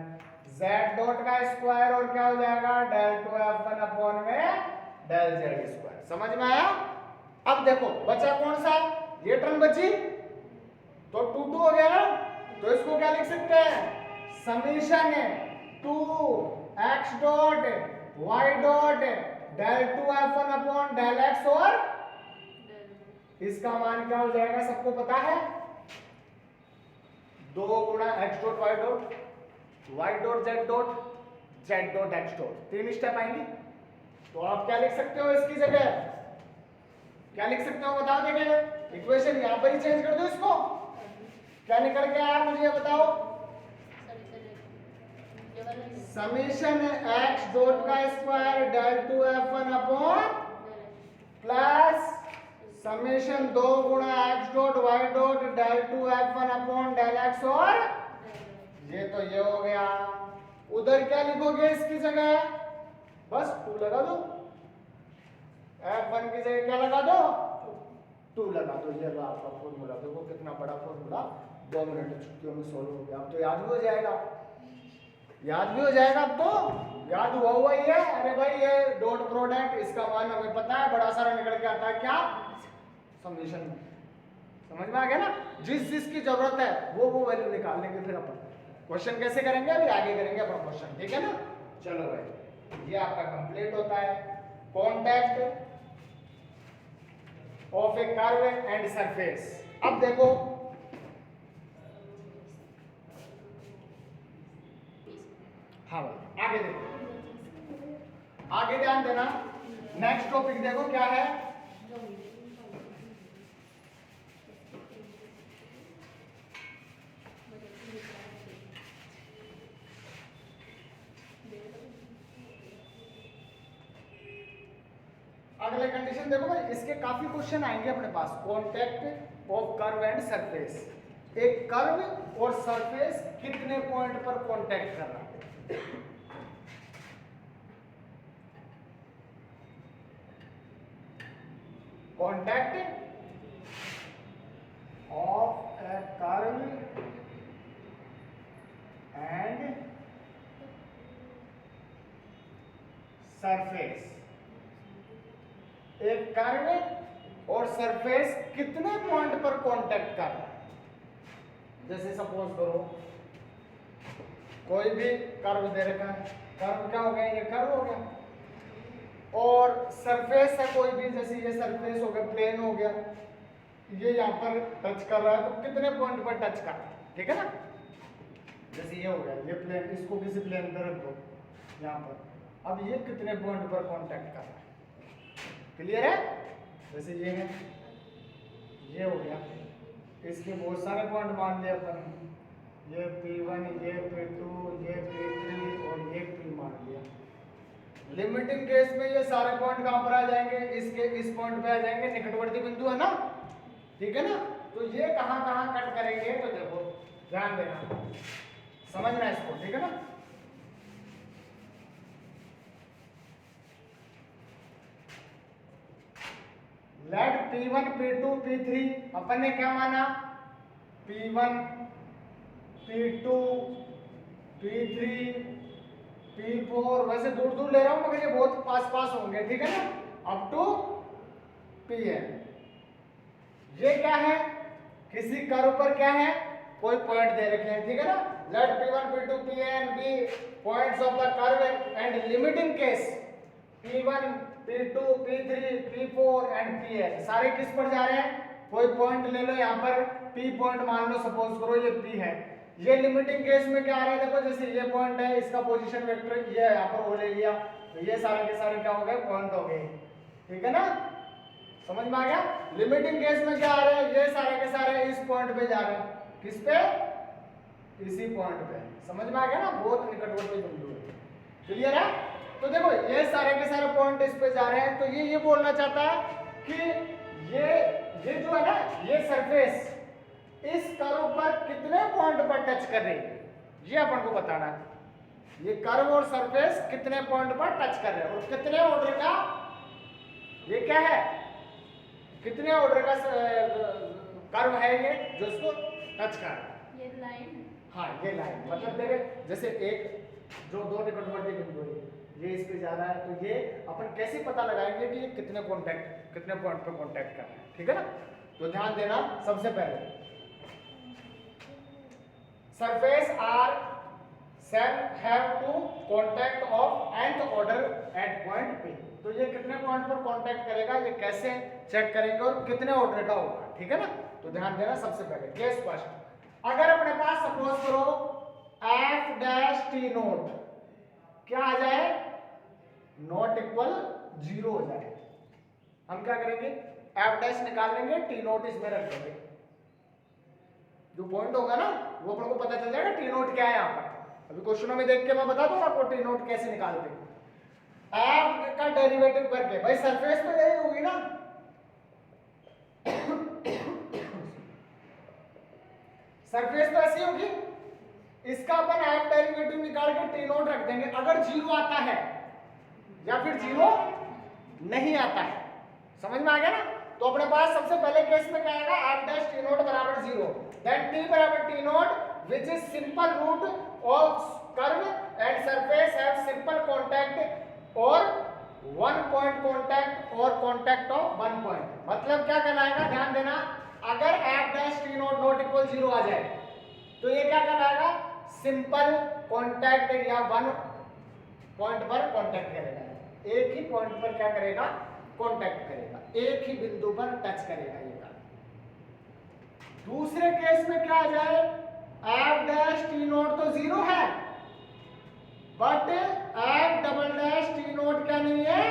S1: z dot का स्क्वायर और क्या हो जाएगा डेल टू f1 अपॉन में डेल z स्क्वायर। समझ में आया? अब देखो बचा कौन सा, ये टर्म बची तो 2 2 हो गया ना, तो इसको क्या लिख सकते हैं, summation 2 x dot y dot del two f1 upon del x, और इसका मान क्या हो जाएगा सबको पता है, 2 गुणा x dot y dot z dot x dot, 3 step आएंगी। तो आप क्या लिख सकते हो इसकी जगह, क्या लिख सकते हो बताओ, देखें इक्वेशन यहां पर ही चेंज कर दो, इसको क्या निकल के आया मुझे ये बताओ, समेशन x डॉट का square del two f1 upon plus summation 2 गुणा x dot y dot del two f1 upon del x, और ये तो ये हो गया। उधर क्या लिखोगे इसकी जगह, बस 2 लगा दो, f1 की जगह क्या लगा दो, 2 लगा दो, ये रहा आपका फॉर्मूला। देखो कितना बड़ा फॉर्मूला, 2 मिनट की छुट्टियों में सोल्व हो गया। अब तो याद भी हो जाएगा, याद भी हो जाएगा, अब तो याद हुआ ही है। अरे भाई ये डॉट प्रोडक्ट, इसका मान हमें पता है, बड़ा सारा निकल के आता है क्या, समेशन में। समझ में आ गया ना? जिस जिसकी जरूरत है वो वैल्यू निकाल लेंगे, फिर अपन क्वेश्चन कैसे करेंगे अभी आगे करेंगे अपन क्वेश्चन, ठीक है ना? चलो भाई ये आपका कंप्लीट होता है, contact of a curve and surface. अब देखो हाँ भाई आगे देखो, आगे ध्यान देना, नेक्स्ट टॉपिक देखो क्या है, अगले कंडीशन देखो भाई, इसके काफी क्वेश्चन आएंगे अपने पास। Contact of curve and surface, एक कर्व और सरफेस कितने पॉइंट पर कॉन्टैक्ट कर रहा है, contact of a curve and surface. Curve और सरफेस कितने पॉइंट पर कांटेक्ट कर रहा है। जैसे सपोज करो कोई भी कर्व दे रखा है, कर्व क्या हो गया, ये कर्व हो गया, और सरफेस है कोई भी, जैसे ये सरफेस हो गया, प्लेन हो गया, ये यहाँ पर टच कर रहा है, तो कितने पॉइंट पर टच कर रहा है, ठीक है ना। जैसे ये हो गया, ये प्लेन, इसको किसी प्लेन पर रख दो यहाँ पर, अब ये कितने पॉइंट पर कांटेक्ट कर रहा है, क्लियर है। जैसे ये है, ये हो गया, इसके बहुत सारे पॉइंट मान लिया अपन, ये P1, ये P2, ये P3 और ये P मान लिया। लिमिटिंग केस में ये सारे पॉइंट कहां पर आ जाएंगे, इसके इस पॉइंट पे आ जाएंगे, निकटवर्ती बिंदु है ना, ठीक है ना। तो ये कहां कहां कट करेंगे, तो देखो ध्यान देना, समझना इसको, ठीक है ना। लेट P1, P2, P3, अपन ने क्या माना, P1, P2, P3, P4, वैसे दूर दूर ले रहा हूं मगर ये बहुत पास पास होंगे, ठीक है ना, अप टू Pn। ये क्या है, किसी कर्व पर क्या है, कोई पॉइंट दे रखे हैं, ठीक है ना। Let P1, P2, Pn be points of the curve and limiting case P1, P2, P3, P4 and Pn सारे किस पर जा रहे हैं, कोई पॉइंट ले लो, यहाँ पर P पॉइंट मान लो, सपोज करो ये P है। ये लिमिटिंग केस में क्या आ रहा है, देखो जैसे ये पॉइंट है, इसका पोजीशन वेक्टर ये यहाँ पर वो ले लिया, तो ये सारे के सारे क्या हो गए, पॉइंट हो गए, ठीक है ना, समझ में आ गया। लिमिटिंग केस में क्या आ रहे हैं, ये सारे के सारे इस पॉइंट पे जा रहे हैं, किस पे, इसी पॉइंट पे, समझ में आ गया ना, बहुत निकटवर्ती बिंदु है, क्लियर है। तो देखो ये सारे के सारे पॉइंट इस पे जा रहे हैं, तो ये बोलना चाहता है कि ये जो है ना, ये सरफेस इस कर्व पर कितने पॉइंट पर टच कर रही है, ये अपन को बताना है। ये कर्व और सरफेस कितने पॉइंट पर टच कर रहे हैं, और कितने ऑर्डर का, ये क्या है, कितने ऑर्डर का कर्व है ये जो इसको टच कर रहा है,
S2: ये लाइन,
S1: हाँ ये लाइन, मतलब देखे जैसे एक जो दो निकटवर्ती बिंदु है, ये इस पे जा रहा है, तो ये अपन कैसे पता लगाएंगे कि ये कितने पॉइंट पे कांटेक्ट कर रहा है, ठीक है ना। तो ध्यान देना, सबसे पहले surface are have to contact of nth order at point P। तो ये कितने पॉइंट पर कांटेक्ट करेगा, ये कैसे चेक करेंगे और कितने ऑर्डर का होगा, ठीक है ना। तो ध्यान देना, सबसे पहले केस फर्स्ट, अगर अपने पास सपोज करो f डैश t नोट क्या आ जाए, नॉट इक्वल 0 हो जाए, हम क्या करेंगे, f डैश निकाल लेंगे, t नोट इसमें रख देंगे, जो पॉइंट होगा ना वो अपन को पता चल जाएगा टी नोट क्या है। यहाँ पर अभी क्वेश्चनों में देख के मैं बता दूंगा आपको टी नोट कैसे निकालते हैं, एफ का डेरिवेटिव करके, भाई सरफेस तो यही होगी ना, सरफेस तो ऐसी होगी, इसका अपन एफ डेरिवेटिव निकाल के टी नोट रख देंगे, अगर 0 आता है या फिर 0 नहीं आता है, समझ में आ गया ना। तो अपने पास सबसे पहले केस में क्या आएगा, एफ डैश टी नोट बराबर 0, देन t बराबर t naught which is simple root of curve and surface have simple contact और वन पॉइंट कांटेक्ट और कांटेक्ट ऑफ वन पॉइंट। मतलब क्या कहलाएगा, ध्यान देना, अगर f dash t naught not equal 0 आ जाए तो ये क्या कहलाएगा, सिंपल कांटेक्ट या वन पॉइंट पर कांटेक्ट करेगा, एक ही पॉइंट पर क्या करेगा, कांटेक्ट करेगा, एक ही बिंदु पर टच करेगा ये का। दूसरे केस में क्या आ जाए, f डैश t नोट तो 0 है, but f double dash t note क्या नहीं है,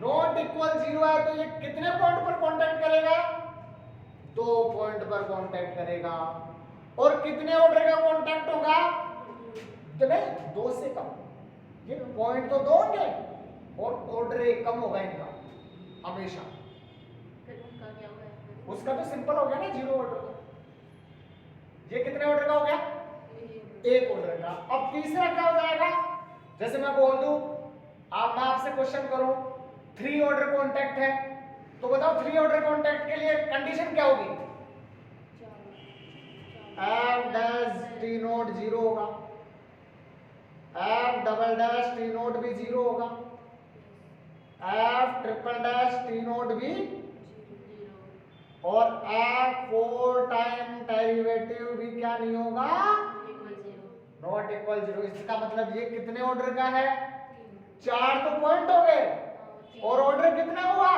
S1: नॉट इक्वल 0 है, तो ये कितने पॉइंट पर कांटेक्ट करेगा, 2 पॉइंट पर कांटेक्ट करेगा, और कितने ऑर्डर का कांटेक्ट होगा, तो नहीं 2 से कम, ये पॉइंट तो 2 होंगे और ऑर्डर एक कम होगा इनका हमेशा,
S2: फिर उनका क्या होगा,
S1: उसका तो सिंपल हो गया ना 0 ऑर्डर का, ये कितने ऑर्डर का हो गया, 1 ऑर्डर का। अब तीसरा क्या हो जाएगा, जैसे मैं बोल दूं, मैं आपसे क्वेश्चन करूं 3 ऑर्डर कांटेक्ट है, तो बताओ 3 ऑर्डर कांटेक्ट के लिए कंडीशन क्या होगी, f डैश t नोट 0 होगा, f double dash t note भी 0 होगा, F triple dash T note भी, और एफ 4 टाइम डेरिवेटिव भी क्या नहीं होगा, नॉट इक्वल 0। इसका मतलब ये कितने ऑर्डर का है, 4 तो पॉइंट हो गए, और ऑर्डर कितना हुआ,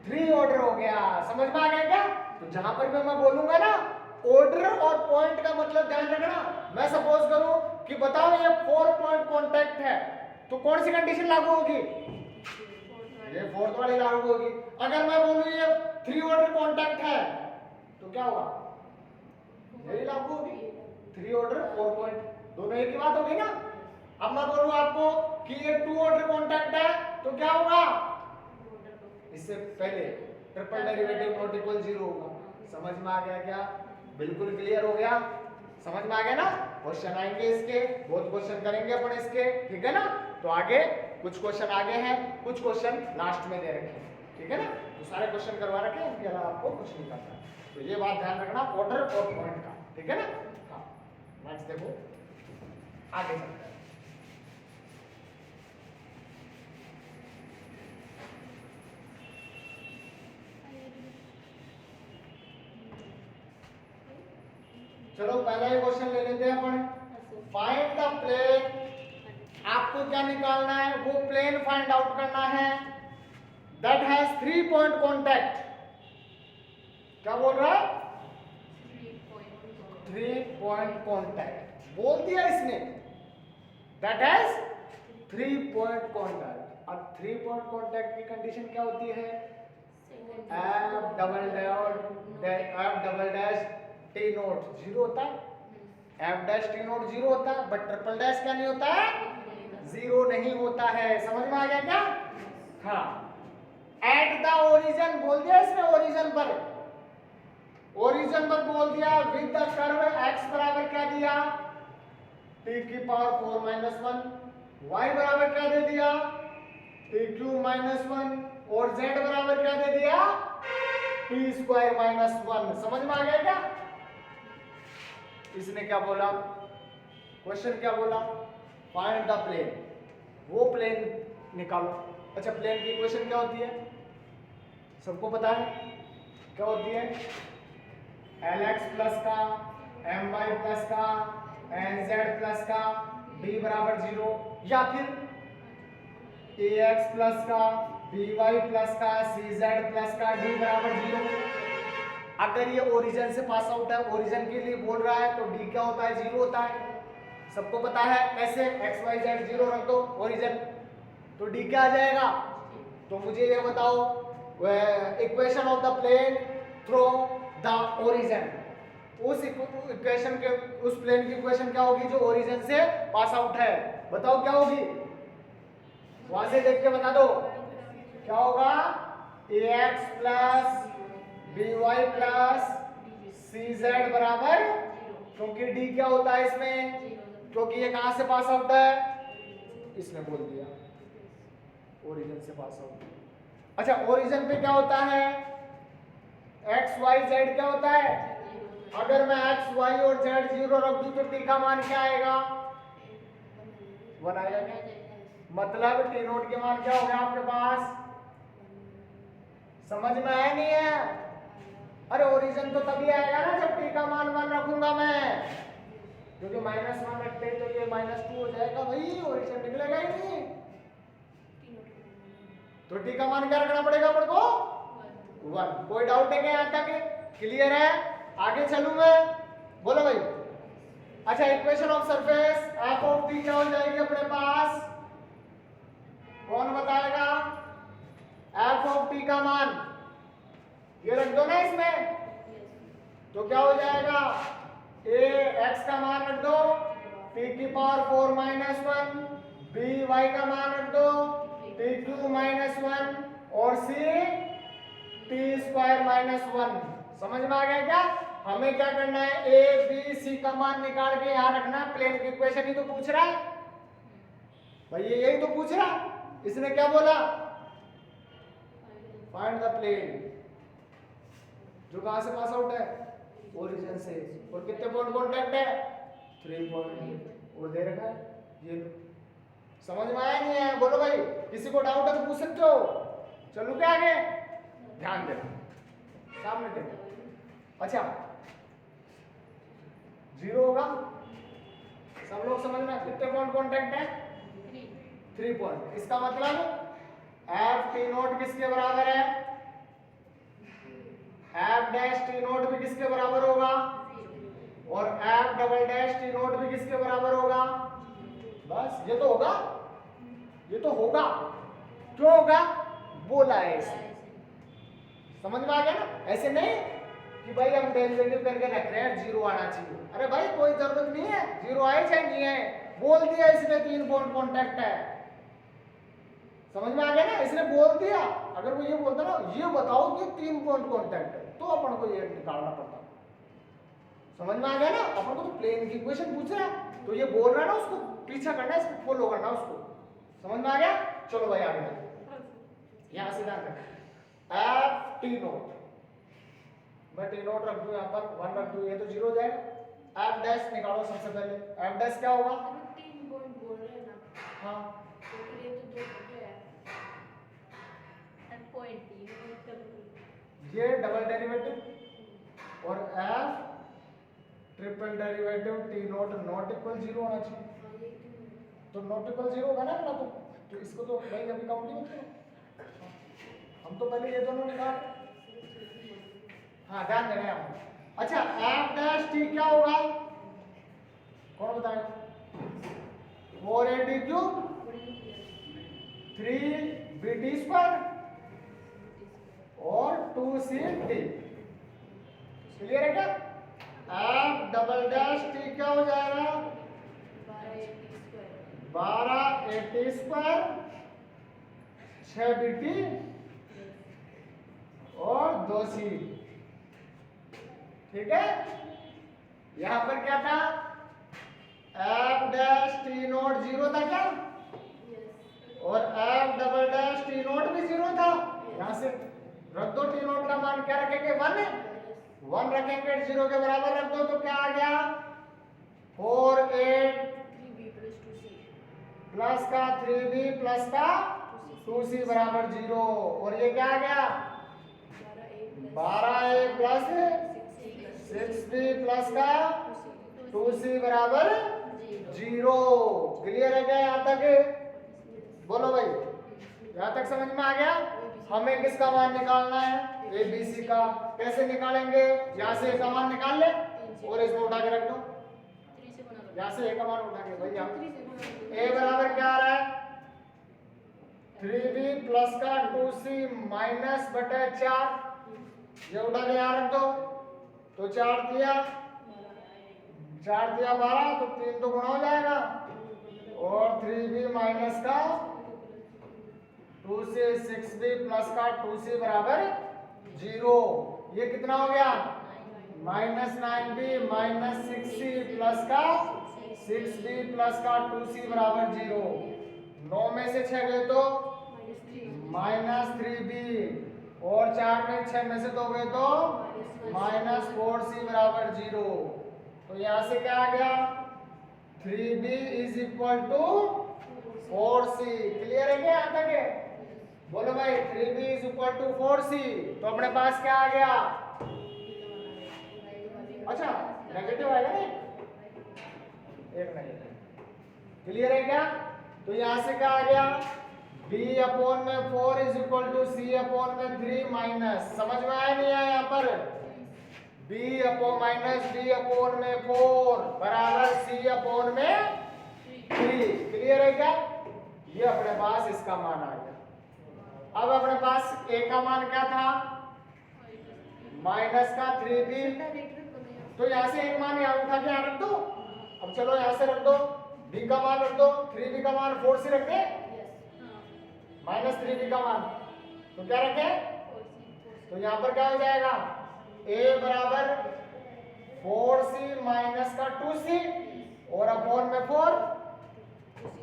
S1: 3 ऑर्डर हो गया। समझ में आ गया क्या? तो जहां पर भी मैं बोलूंगा ना ऑर्डर और पॉइंट का मतलब ध्यान रखना। मैं सपोज करूं कि बताओ ये 4 पॉइंट कॉन्टैक्ट है, तो कौन सी कंडीशन लागू होगी, ये 4th वाली लागू होगी। अगर मैं बोलूं ये 3 ऑर्डर कॉन्टैक्ट है, तो क्या होगा, यही लागू होगी, 3 ऑर्डर 4 पॉइंट, दोनों एक ही बात होगी ना। अब मैं बोलूं आपको कि ये 2 ऑर्डर कॉन्टैक्ट है, तो क्या होगा, इससे पहले ट्रिपल डेरिवेटिव नॉट इक्वल 0 होगा। समझ में आ गया क्या, बिल्कुल क्लियर हो गया, समझ में आ गया ना। क्वेश्चन आएंगे इसके, बहुत क्वेश्चन करेंगे अपन इसके, ठीक है ना। तो आगे कुछ क्वेश्चन आगे हैं, कुछ क्वेश्चन लास्ट में दे रखे हैं, ठीक है ना। तो सारे क्वेश्चन करवा रखे हैं, इनके अलावा आपको कुछ नहीं करना। तो ये बात ध्यान रखना ऑर्डर और पॉइंट का, ठीक है ना। हाँ नेक्स्ट देखो, आगे चलते हैं। चलो पहला ही क्वेश्चन ले लेते हैं अपन। फाइंड द प्लेन, आपको क्या निकालना है, वो प्लेन फाइंड आउट करना है दैट हैज 3 पॉइंट कॉन्टैक्ट। क्या बोल रहा है, 3 पॉइंट कॉन्टैक्ट बोल दिया इसने, दैट हैज 3 पॉइंट कॉन्टैक्ट। अब 3 पॉइंट कॉन्टैक्ट की कंडीशन क्या होती है, F double dash T note 0 होता है, एफ डैश टी नोट 0 होता है, बट ट्रिपल डैश क्या नहीं होता है, 0 नहीं होता है। समझ में आ गया क्या? हाँ, एट द ओरिजिन बोल दिया इसने, ओरिजिन पर बोल दिया विद द कर्व x बराबर क्या दिया, t की पावर 4 माइनस 1, y बराबर क्या दे दिया, t क्यूब माइनस 1, और z बराबर क्या दे दिया, t स्क्वायर माइनस 1। समझ में आ गया क्या? इसने क्या बोला, क्वेश्चन क्या बोला, फाइंड द प्लेन, वो प्लेन निकालो। अच्छा प्लेन की इक्वेशन क्या होती है, सबको पता है क्या होती है, lx प्लस का my प्लस का nz प्लस का d बराबर 0, या फिर ax प्लस का by प्लस का cz प्लस का d बराबर 0। अगर ये ओरिजिन से पास आउट है, ओरिजिन के लिए बोल रहा है, तो d क्या होता है, 0 होता है। सबको पता है कैसे, x y z 0 रख दो ओरिजिन, तो d क्या आ जाएगा। तो मुझे ये बताओ equation of the plane through the origin, उस इक्वेशन के, उस प्लेन की इक्वेशन क्या होगी जो ओरिजिन से पास आउट है, बताओ क्या होगी, वहां से देख के बता दो। क्या होगा, ax plus by plus cz बराबर, क्योंकि d क्या होता है इसमें, क्योंकि ये कहां से पास आउट है, इसने बोल दिया ओरिजिन से पास आउट। अच्छा ओरिजिन पे क्या होता है, x y z क्या होता है, अगर मैं x y और z 0 रख दूं तो t का मान क्या आएगा, 1 आएगा। मतलब t नोट के मान क्या हो गया आपके पास, समझ में आया नहीं है? अरे ओरिजिन तो तभी आएगा ना जब t का मान 1 रखूंगा मैं, क्योंकि -1 रखते हैं तो ये -2 हो जाएगा भाई, ओरिजिन निकलेगा ही नहीं। तो t का मान क्या रखना पड़ेगा अपन को, 1। कोई डाउट है क्या, यहाँ तक क्लियर है? आगे चलूं मैं, बोलो भाई। अच्छा equation of surface f of t क्या हो जाएगी अपने पास, कौन बताएगा, f ऑफ t का मान ये रख दो ना इसमें, तो क्या हो जाएगा, a x का मान रख दो t की पावर 4 माइनस 1, b y का मान रख दो t क्यूब माइनस 1, और c t स्क्वायर माइनस 1। समझ में आ गया क्या? हमें क्या करना है, a b c का मान निकाल के यहाँ रखना है। प्लेन की इक्वेशन ही तो पूछ रहा है भाई, ये यही तो पूछ रहा। इसने क्या बोला, फाइंड द प्लेन जो कहां से पास आउट है, ओरिजिन से, और कितने पॉइंट कॉन्टैक्ट है, 3 पॉइंट, और दे रखा है ये। समझ में आया नहीं है? बोलो भाई, किसी को डाउट है तो पूछ सकते हो। चलो क्या आगे, ध्यान देना, सामने देखो। अच्छा, 0 होगा, सब लोग समझ में? कितने पॉइंट कॉन्टेक्ट है? 3 पॉइंट। इसका मतलब एफ टी नोट किसके बराबर है? एफ डैश टी नोट भी किसके बराबर होगा? और F double dash T note भी किसके बराबर होगा? बस ये तो होगा, ये तो होगा। क्यों होगा? बोला है ऐसे। समझ में आ गया ना? ऐसे नहीं कि भाई हम डेरिवेटिव करके रख रहे हैं 0 आना चाहिए। अरे भाई कोई जरूरत नहीं है 0 आए चाहे नहीं है, बोल दिया इसने 3 पॉइंट कॉन्टेक्ट है। समझ में आ गया ना? इसने बोल दिया। अगर वो ये बोलता ना ये बताओ कि 3 पॉइंट कॉन्टेक्ट है, तो अपन को ये निकालना पड़ता। समझ में आ गया ना? अपन को तो प्लेन की इक्वेशन पूछ रहा है, तो ये बोल रहा है ना, उसको पीछा करना है, इसको फॉलो करना उसको। समझ में आ गया? चलो भाई आगे यहां से ध्यान रखना, एफ टी नोट, मैं टी नोट रख दूं, यहां पर 1 रख दूं, ये तो 0 हो जाएगा। एफ डैश निकालो सबसे पहले, एफ डैश क्या होगा?
S2: 3 पॉइंट बोल रहे हैं ना।
S1: हाँ,
S2: तो फिर ये तो 2 हो गया एफ पॉइंट
S1: ये डबल डेरिवेटिव और F triple derivative T note not equal 0 होना चाहिए। तो नॉट इक्वल 0 होगा ना अगला, तो इसको तो भाई अभी काउंट नहीं होता, हम तो पहले ये दोनों निकाल। हाँ ध्यान देना यहाँ। अच्छा, एफ डैश टी क्या होगा? कौन बताएगा? 4AD क्यूब 3BT स्क्वायर और 2CT। क्लियर है क्या? एफ डबल डैश टी क्या हो जाएगा? 12AT स्क्वायर 6BT और 2C। ठीक है? यहां पर क्या था? एफ डैश टी नोट 0 था क्या? और F double dash T note भी 0 था। यहां से रख दो, टी नोट का मान क्या रखेंगे? 1 रखेंगे, 0 के बराबर रख दो, तो क्या आ गया? 4A प्लस का 3B प्लस का 2C बराबर 0। और ये क्या आ गया? 12A प्लस 6B प्लस का 2C बराबर 0। क्लियर है क्या यहाँ तक? बोलो भाई, यहाँ तक समझ में आ गया? हमें किसका मान निकालना है? ABC का। कैसे निकालेंगे? यहाँ से A का मान निकाल ले और इसको उठा के रख दो। यहाँ से A का मान उठा के, भाई यहाँ A बराबर क्या आ रहा है? 3B प्लस का 2C माइनस बटे 4, ये उठा के यहाँ रख दो, तो 4 दिया 12, तो 3 तो गुणा हो जाएगा, और 3B माइनस का 2C 6B प्लस का 2C बराबर 0। ये कितना हो गया? -9B माइनस 6C प्लस का 6B प्लस का 2C बराबर 0। 9 में से 6 गए तो -3B, और 4 में 6 में से 2 गए तो -4C बराबर 0। तो यहाँ से क्या आ गया? 3B is equal to 4C। Clear है क्या यहाँ तक है? बोलो भाई, 3B is equal to 4C। तो अपने पास क्या आ गया? अच्छा, नेगेटिव आएगा नहीं, एक नेगेटिव। क्लियर है क्या? तो यहाँ से क्या आ गया? B अपॉन में 4 is equal to C upon में 3 माइनस, समझ में आया नहीं आया यहाँ पर? B upon minus B upon में 4 बराबर C अपॉन में 3। क्लियर है क्या? ये अपने पास इसका मान आ गया। अब अपने पास A का मान क्या था? माइनस का 3B, तो यहाँ से एक मान यहाँ उठा के यहाँ रख दो। अब चलो यहाँ से रख दो, B का मान रख दो, 3B का मान 4C रख दे, माइनस 3B का मान, तो क्या रखे? तो यहाँ पर क्या हो जाएगा? A बराबर 4C माइनस का 2C और अपॉन में 4,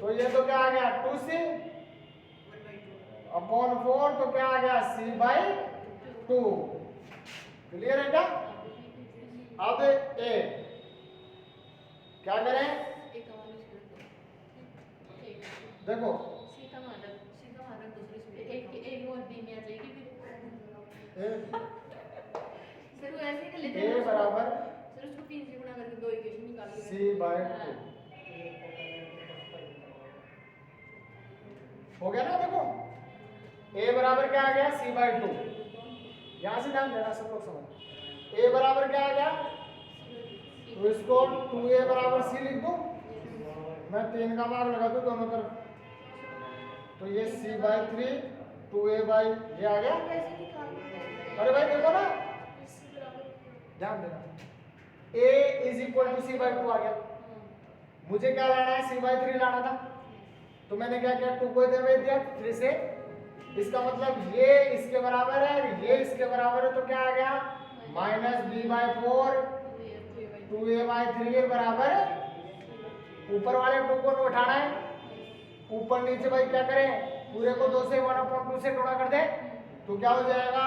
S1: तो ये तो क्या आ गया? 2C अपॉन 4, तो क्या आ गया? C by 2। क्लियर है क्या? अब A क्या करें? देखो
S2: सीधा मानक दूसरी स्पीड एक और डी में आ जाएगी फिर
S1: ए
S2: सर वो ऐसे ही कर लेते
S1: ए
S2: हैं
S1: बराबर
S2: सर उसको 3 से गुणा करके दो इक्वेशन निकाल के
S1: c बाय 2 हो गया ना। देखो a बराबर क्या आ गया c बाय 2, यहां से ध्यान देना सब लोग समझ। a बराबर क्या आ गया, तो इसको 2a बराबर c लिख दूं, मैं 3 का भाग लगा दूं दोनों तरफ, तो ये c बाय 3 2a बाय ये आ गया।
S2: कैसे निकालते
S1: अरे भाई देखो ना,
S2: हैं
S1: ध्यान देना, a is equal to c by 2 आ गया। मुझे क्या लाना है, c बाय 3 लाना था, तो मैंने क्या किया, 2 को इधर भेज दिया 3 से, इसका मतलब ये इसके बराबर है, ये इसके बराबर है, तो क्या आ गया minus b bye 4 2a bye 3 बराबर, ऊपर वाले 2 को उठाना है, ऊपर नीचे भाई क्या करें, पूरे को 2 से 1/2 से गुणा कर दे, तो क्या हो जाएगा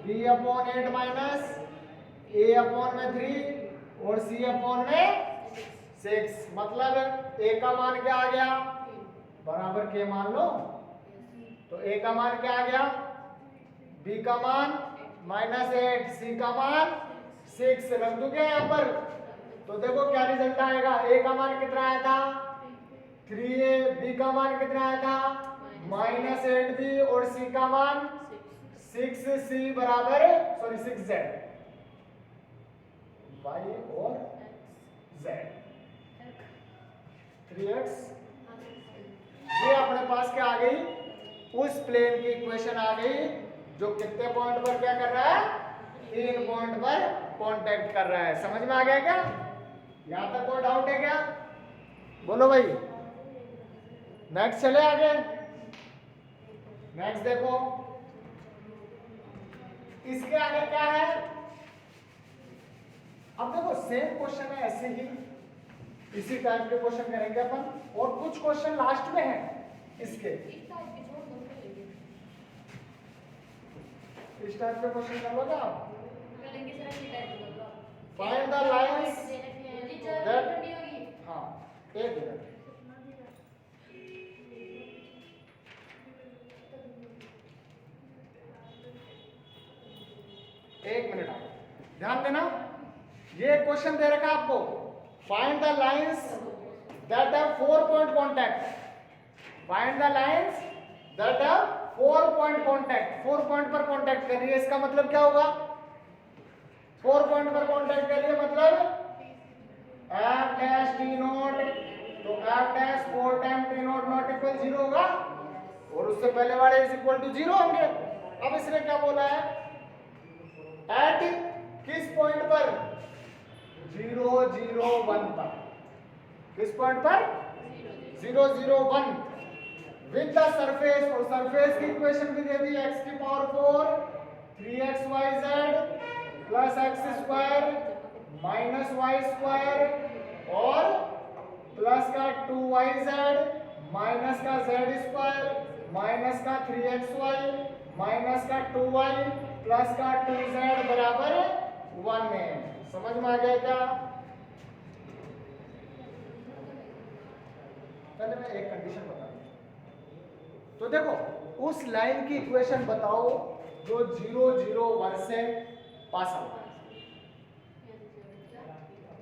S1: b upon 8 minus a upon में 3 और c अपॉन में 6, मतलब a का मान क्या आ गया बराबर के मान लो, तो a का मान क्या आ गया, b का मान -8, c का मान 6 रख दूंगे यहाँ पर, तो देखो क्या रिजल्ट आएगा, a का मान कितना आया था 3a, b का मान कितना आया था -8b और c का मान 6c बराबर सॉरी 6z, y और z 3x, ये अपने पास क्या आ गई, उस प्लेन की इक्वेशन आ गई जो कितने पॉइंट पर क्या कर रहा है, 3 पॉइंट पर कांटेक्ट कर रहा है। समझ में आ गया क्या, यहां तक कोई डाउट है क्या, बोलो भाई। नेक्स्ट चले आगे, नेक्स्ट देखो इसके आगे क्या है, अब देखो सेम क्वेश्चन है, ऐसे ही इसी टाइप के क्वेश्चन करेंगे अपन, और कुछ क्वेश्चन लास्ट में है इसके, इस टाइप के क्वेश्चन कर लोगे आप। फाइंड द लाइंस दैट, हाँ एक मिनट, एक मिनट ध्यान देना, ये क्वेश्चन दे रखा है आपको, find the lines that have 4 point contact, find the lines that have 4 point contact, 4 point पर कांटेक्ट कर रही है, इसका मतलब क्या होगा, 4 पॉइंट पर कांटेक्ट कर रही है मतलब f डैश t नॉट, तो f dash 4 time t not not equal 0 होगा, और उससे पहले वाले इज इक्वल टू 0 होंगे। अब इसने क्या बोला है, एट किस पॉइंट पर, 0 0 1 पर, किस पॉइंट पर 0 0 1 विद द सरफेस, और सरफेस की इक्वेशन भी दे दी, x की power 4 3xyz plus x square minus y square और प्लस का 2yz माइनस का z स्क्वायर माइनस का 3xy माइनस का 2y प्लस का 2z बराबर 1 है। समझ में आ गया क्या, पहले मैं एक कंडीशन बता दूं, तो देखो उस लाइन की इक्वेशन बताओ जो 0 0 1 से पास आउट है,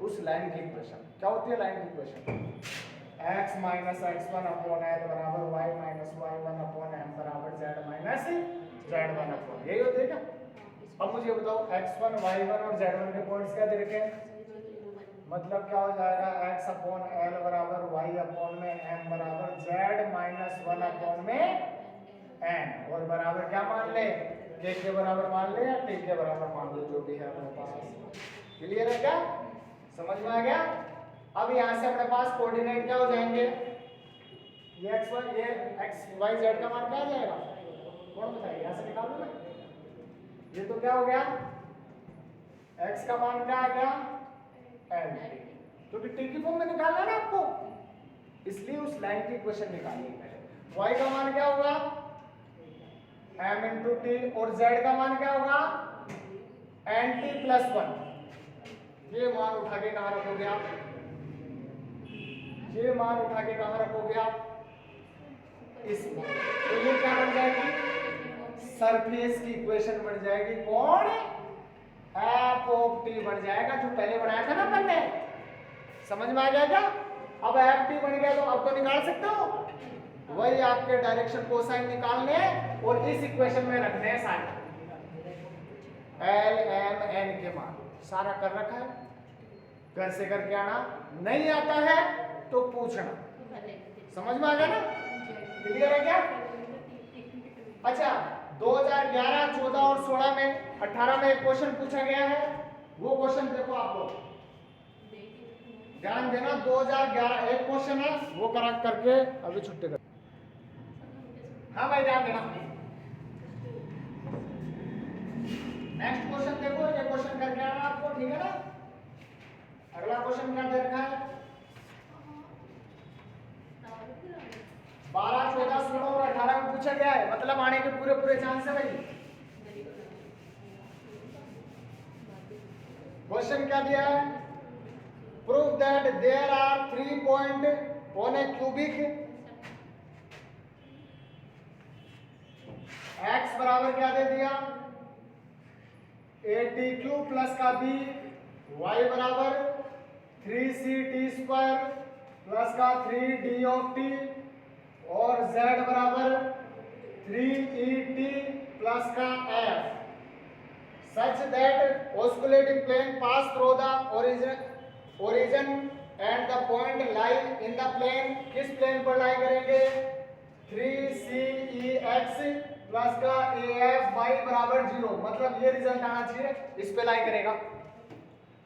S1: उस लाइन की इक्वेशन क्या होती है, लाइन की equation x minus x1 upon l बराबर y minus y1 upon m बराबर z माइनस z1 अपॉन, यही होती है क्या। अब मुझे बताओ x1 y1 और z1 के पॉइंट्स क्या दे रखे हैं, मतलब क्या हो जाएगा x अपॉन l बराबर y अपॉन में m बराबर z माइनस 1 अपॉन में n, और बराबर क्या मान ले, k के बराबर मान ले या t के बराबर मान ले, जो भी है अपने पास। क्लियर है क्या, समझ में आ गया। अब यहाँ से अपने पास कोऑर्डिनेट क्या हो जाएंगे, ये x1 ये x y z का मान क्या आ जाएगा, कौन बताएगा, यहाँ से निकाल लो ना, ये तो क्या हो गया, x का मान क्या आ गया l, क्योंकि t की फॉर्म में निकालना है ना आपको, इसलिए उस लाइन की इक्वेशन निकालिए पहले। y का मान क्या होगा m इंटू टी, और z का मान क्या होगा nt प्लस 1, ये मान उठा के कहाँ रखोगे आप, ये मान उठा के कहाँ रखोगे आप, स्मॉल। तो ये क्या बन जाएगी, सरफेस की इक्वेशन बन जाएगी कौन, एफ ऑफ टी बन जाएगा, जो पहले बनाया था ना अपन ने। समझ में आ गया क्या? अब एफ टी बन गया तो अब तो निकाल सकते हो, वही आपके डायरेक्शन कोसाइन निकालने हैं और इस इक्वेशन में रखने हैं सारे एल एम एन के मान। सारा कर रखा है, घर से करके आना, नहीं आता है तो पूछना। समझ में आ गया ना, क्लियर है क्या? अच्छा 2011, 14 और 16 में 18 में एक क्वेश्चन पूछा गया है, वो क्वेश्चन देखो आप लोग ध्यान देना। 2011 एक क्वेश्चन है, वो करा करके अभी छुट्टी कर। हाँ भाई ध्यान देना। नेक्स्ट क्वेश्चन देखो, ये क्वेश्चन करके आना आपको, ठीक है ना। अगला क्वेश्चन क्या दे रखा है, 12, 14, 16 और 18 में पूछा गया है, मतलब आने के पूरे पूरे चांस है भाई। क्वेश्चन क्या दिया है, prove that there are 3 point on a cubic x बराबर क्या दे दिया, ए टी क्यूब प्लस का बी, y बराबर 3ct स्क्वायर प्लस का 3d ऑफ टी और z बराबर 3et प्लस का f, such that osculating plane pass through the origin and the point lie in the plane, किस plane पर लाई करेंगे, 3cex plus का af y बराबर 0, मतलब ये रिजल्ट आना चाहिए, इस पे लाई करेगा।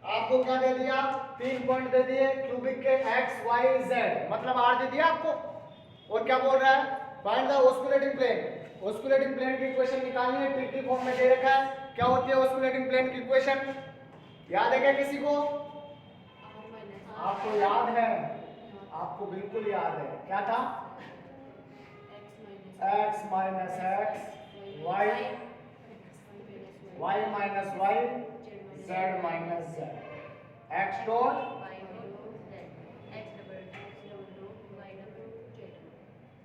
S1: आपको क्या दे दिया, 3 पॉइंट दे दिए क्यूबिक के x y z, मतलब r दे दिया आपको, और क्या बोल रहा है, find the osculating plane. Osculating plane की इक्वेशन निकालनी है, टी की फॉर्म में दे रखा है। क्या होती है ऑस्कुलेटिंग प्लेन की इक्वेशन, याद है क्या किसी को? आपको याद है, आपको बिल्कुल याद है, क्या था, x minus x y, y minus y, z minus z, x dot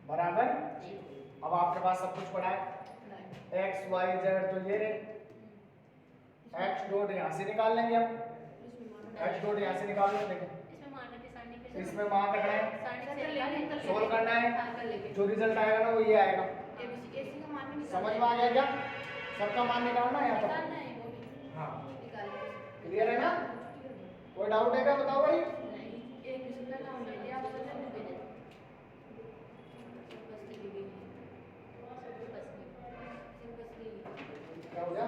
S1: बराबर। अब आपके पास सब कुछ पड़ा है, x y z, तो ये रे x डॉट यहाँ से निकाल लेंगे हम, x डॉट यहाँ से निकाल लेंगे, इसमें मान रखना है, सोल्व करना है, जो रिजल्ट आएगा ना वो ये आएगा। समझ में आ गया क्या, सबका मान निकालना है यहाँ पर। हाँ क्लियर है ना, कोई डाउट है क्या, बताओ भाई। क्या हो गया,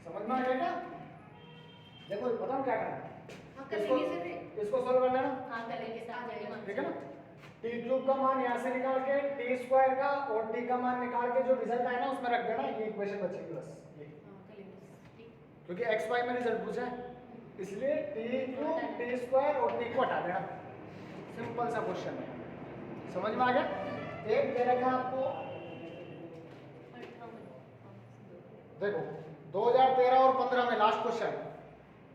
S1: समझ में आ गया क्या? देखो बताओ क्या करना है, इसको सोल्व करना है ना, ठीक है ना। टी क्यूब का मान यहाँ से निकाल के टी स्क्वायर का और टी का मान निकाल के जो रिजल्ट आए ना उसमें रख देना, ये इक्वेशन बचेगी बस ये, क्योंकि एक्स वाई में रिजल्ट पूछा है, इसलिए टी क्यूब टी स्क्वायर और टी को हटा देना, सिंपल सा क्वेश्चन है। समझ में आ गया। एक दे रखा आपको, देखो 2013 और 15 में last question,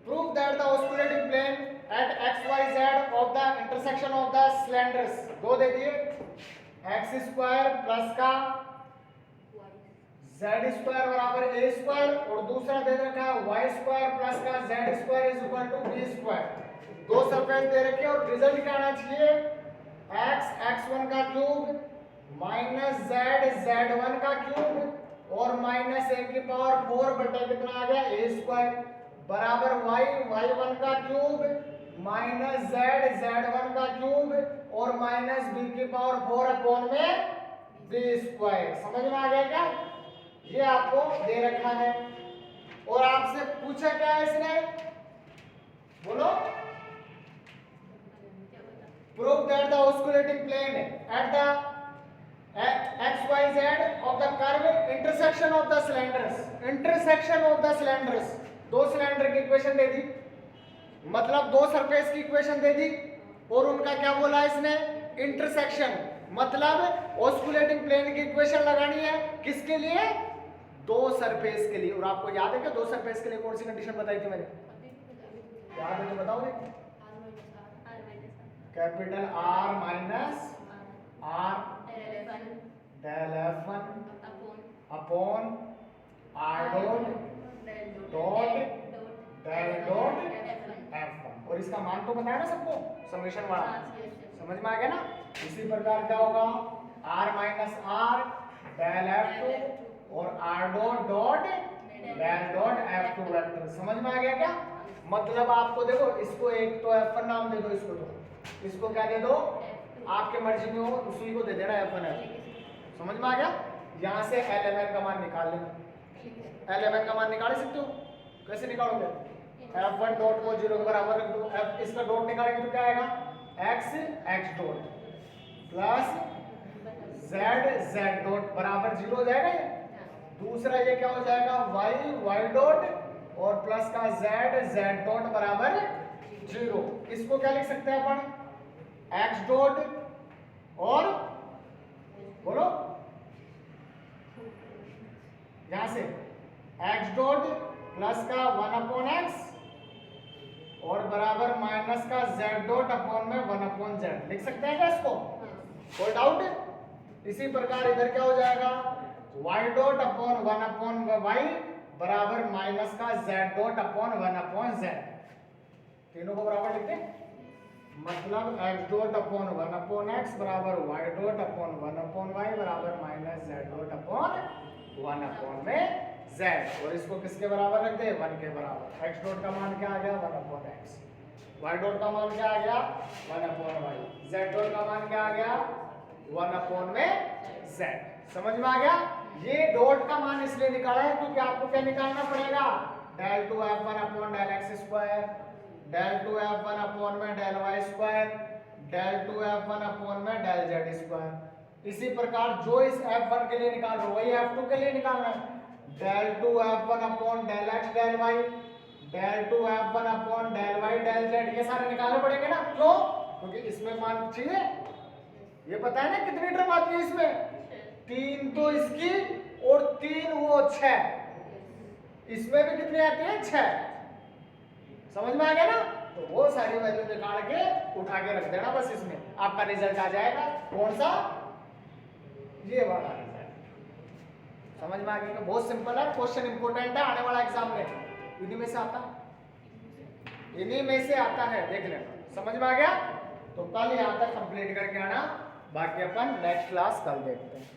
S1: prove that the osculating plane at x y z of the intersection of the cylinders, दो दे दिए, एक्स स्क्वायर प्लस का जेड स्क्वायर बराबर ए स्क्वायर, और दूसरा दे रखा है वाई स्क्वायर प्लस का z square is equal to b square. दो सरफेस दे रखे और रिजल्ट क्या आना चाहिए, x x1 का क्यूब माइनस z z1 का क्यूब और माइनस a की पावर 4 बटे कितना आ गया a स्क्वायर बराबर y y1 का क्यूब माइनस z z1 का क्यूब और माइनस b की पावर 4 अपॉन में b स्क्वायर। समझ में आ गया क्या, ये आपको दे रखा है और आपसे पूछा क्या है इसने, बोलो, prove that the osculating plane at the x y z of the curve intersection of the cylinders, intersection of the cylinders, दो सिलेंडर की इक्वेशन दे दी, मतलब दो सरफेस की इक्वेशन दे दी और उनका क्या बोला इसने, इंटरसेक्शन, मतलब ऑस्कुलेटिंग प्लेन की इक्वेशन लगानी है, किसके लिए, दो सरफेस के लिए। और आपको याद है कि दो सरफेस के लिए कौन सी कंडीशन बताई थी मैंने, याद है तो बताओ रे।
S2: R minus
S1: capital R minus R
S2: L1
S1: del F1
S2: upon
S1: upon R dot
S2: dot
S1: del dot F1 और इसका मान तो बताया ना सबको समेशन वाला, समझ में आ गया ना। इसी प्रकार क्या होगा R minus R del F2 और R dot dot del dot F2 vector, समझ में आ गया क्या। मतलब आपको देखो इसको एक तो F1 नाम दे दो, इसको क्या दे दो आपके मर्जी में हो उसी को दे देना F1 F2, समझ में आ गया। यहाँ से Lmn का मान निकाल लेना। Lmn का मान निकाल सकते हो, कैसे निकालोगे, F1 डॉट को 0 के बराबर रख दो, F इसका डॉट निकालेंगे तो क्या आएगा x x dot plus z dot बराबर 0 हो जाएगा ये। दूसरा ये क्या हो जाएगा y डॉट और प्लस का z डॉट बराबर 0। इसको क्या लिख सकते हैं अपन x डॉट और बोलो यहां से x डॉट प्लस का 1 अपॉन x और बराबर माइनस का z डॉट अपॉन में 1 अपॉन z लिख सकते हैं क्या इसको, कोई डाउट। इसी प्रकार इधर क्या हो जाएगा y dot upon 1 upon y बराबर माइनस का z dot upon 1 upon z, तीनों को बराबर लिखते हैं। मतलब x dot upon 1 upon x बराबर y dot upon 1 upon y बराबर minus z dot upon 1 upon में z, और इसको किसके बराबर रख दे 1 के बराबर। x डॉट का मान क्या आ गया 1 अपॉन x, y डॉट का मान क्या आ गया 1 अपॉन y, z डॉट का मान क्या आ गया 1 अपॉन में z, समझ में आ गया। ये डॉट का मान इसलिए निकाला है क्योंकि आपको क्या निकालना पड़ेगा del two F1 upon del x square, del two F1 upon में del y square, del two F1 upon में डेल z स्क्वायर। इसी प्रकार जो इस F1 के लिए निकाल रहे हो वही F2 के लिए निकालना है, del two F1 upon del x del y, del two F1 upon del y del z, ये सारे निकालने पड़ेंगे ना। क्यों, क्योंकि इसमें मान चाहिए, ये पता है ना कितनी टर्म आती है इसमें, 3 तो इसकी और 3 वो 6, इसमें भी कितनी आती है 6, समझ में आ गया ना। तो वो सारी वैल्यू निकाल के उठा के रख देना बस, इसमें आपका रिजल्ट आ जाएगा कौन सा, ये वाला रिजल्ट, समझ में आ गया। बहुत सिंपल है, क्वेश्चन इंपॉर्टेंट है आने वाला एग्जाम में, इन्हीं में से आता है, इन्हीं में से आता है, देख लेना, समझ में आ गया। तो कल यहाँ तक कंप्लीट करके आना, बाकी अपन नेक्स्ट क्लास कल देखते हैं।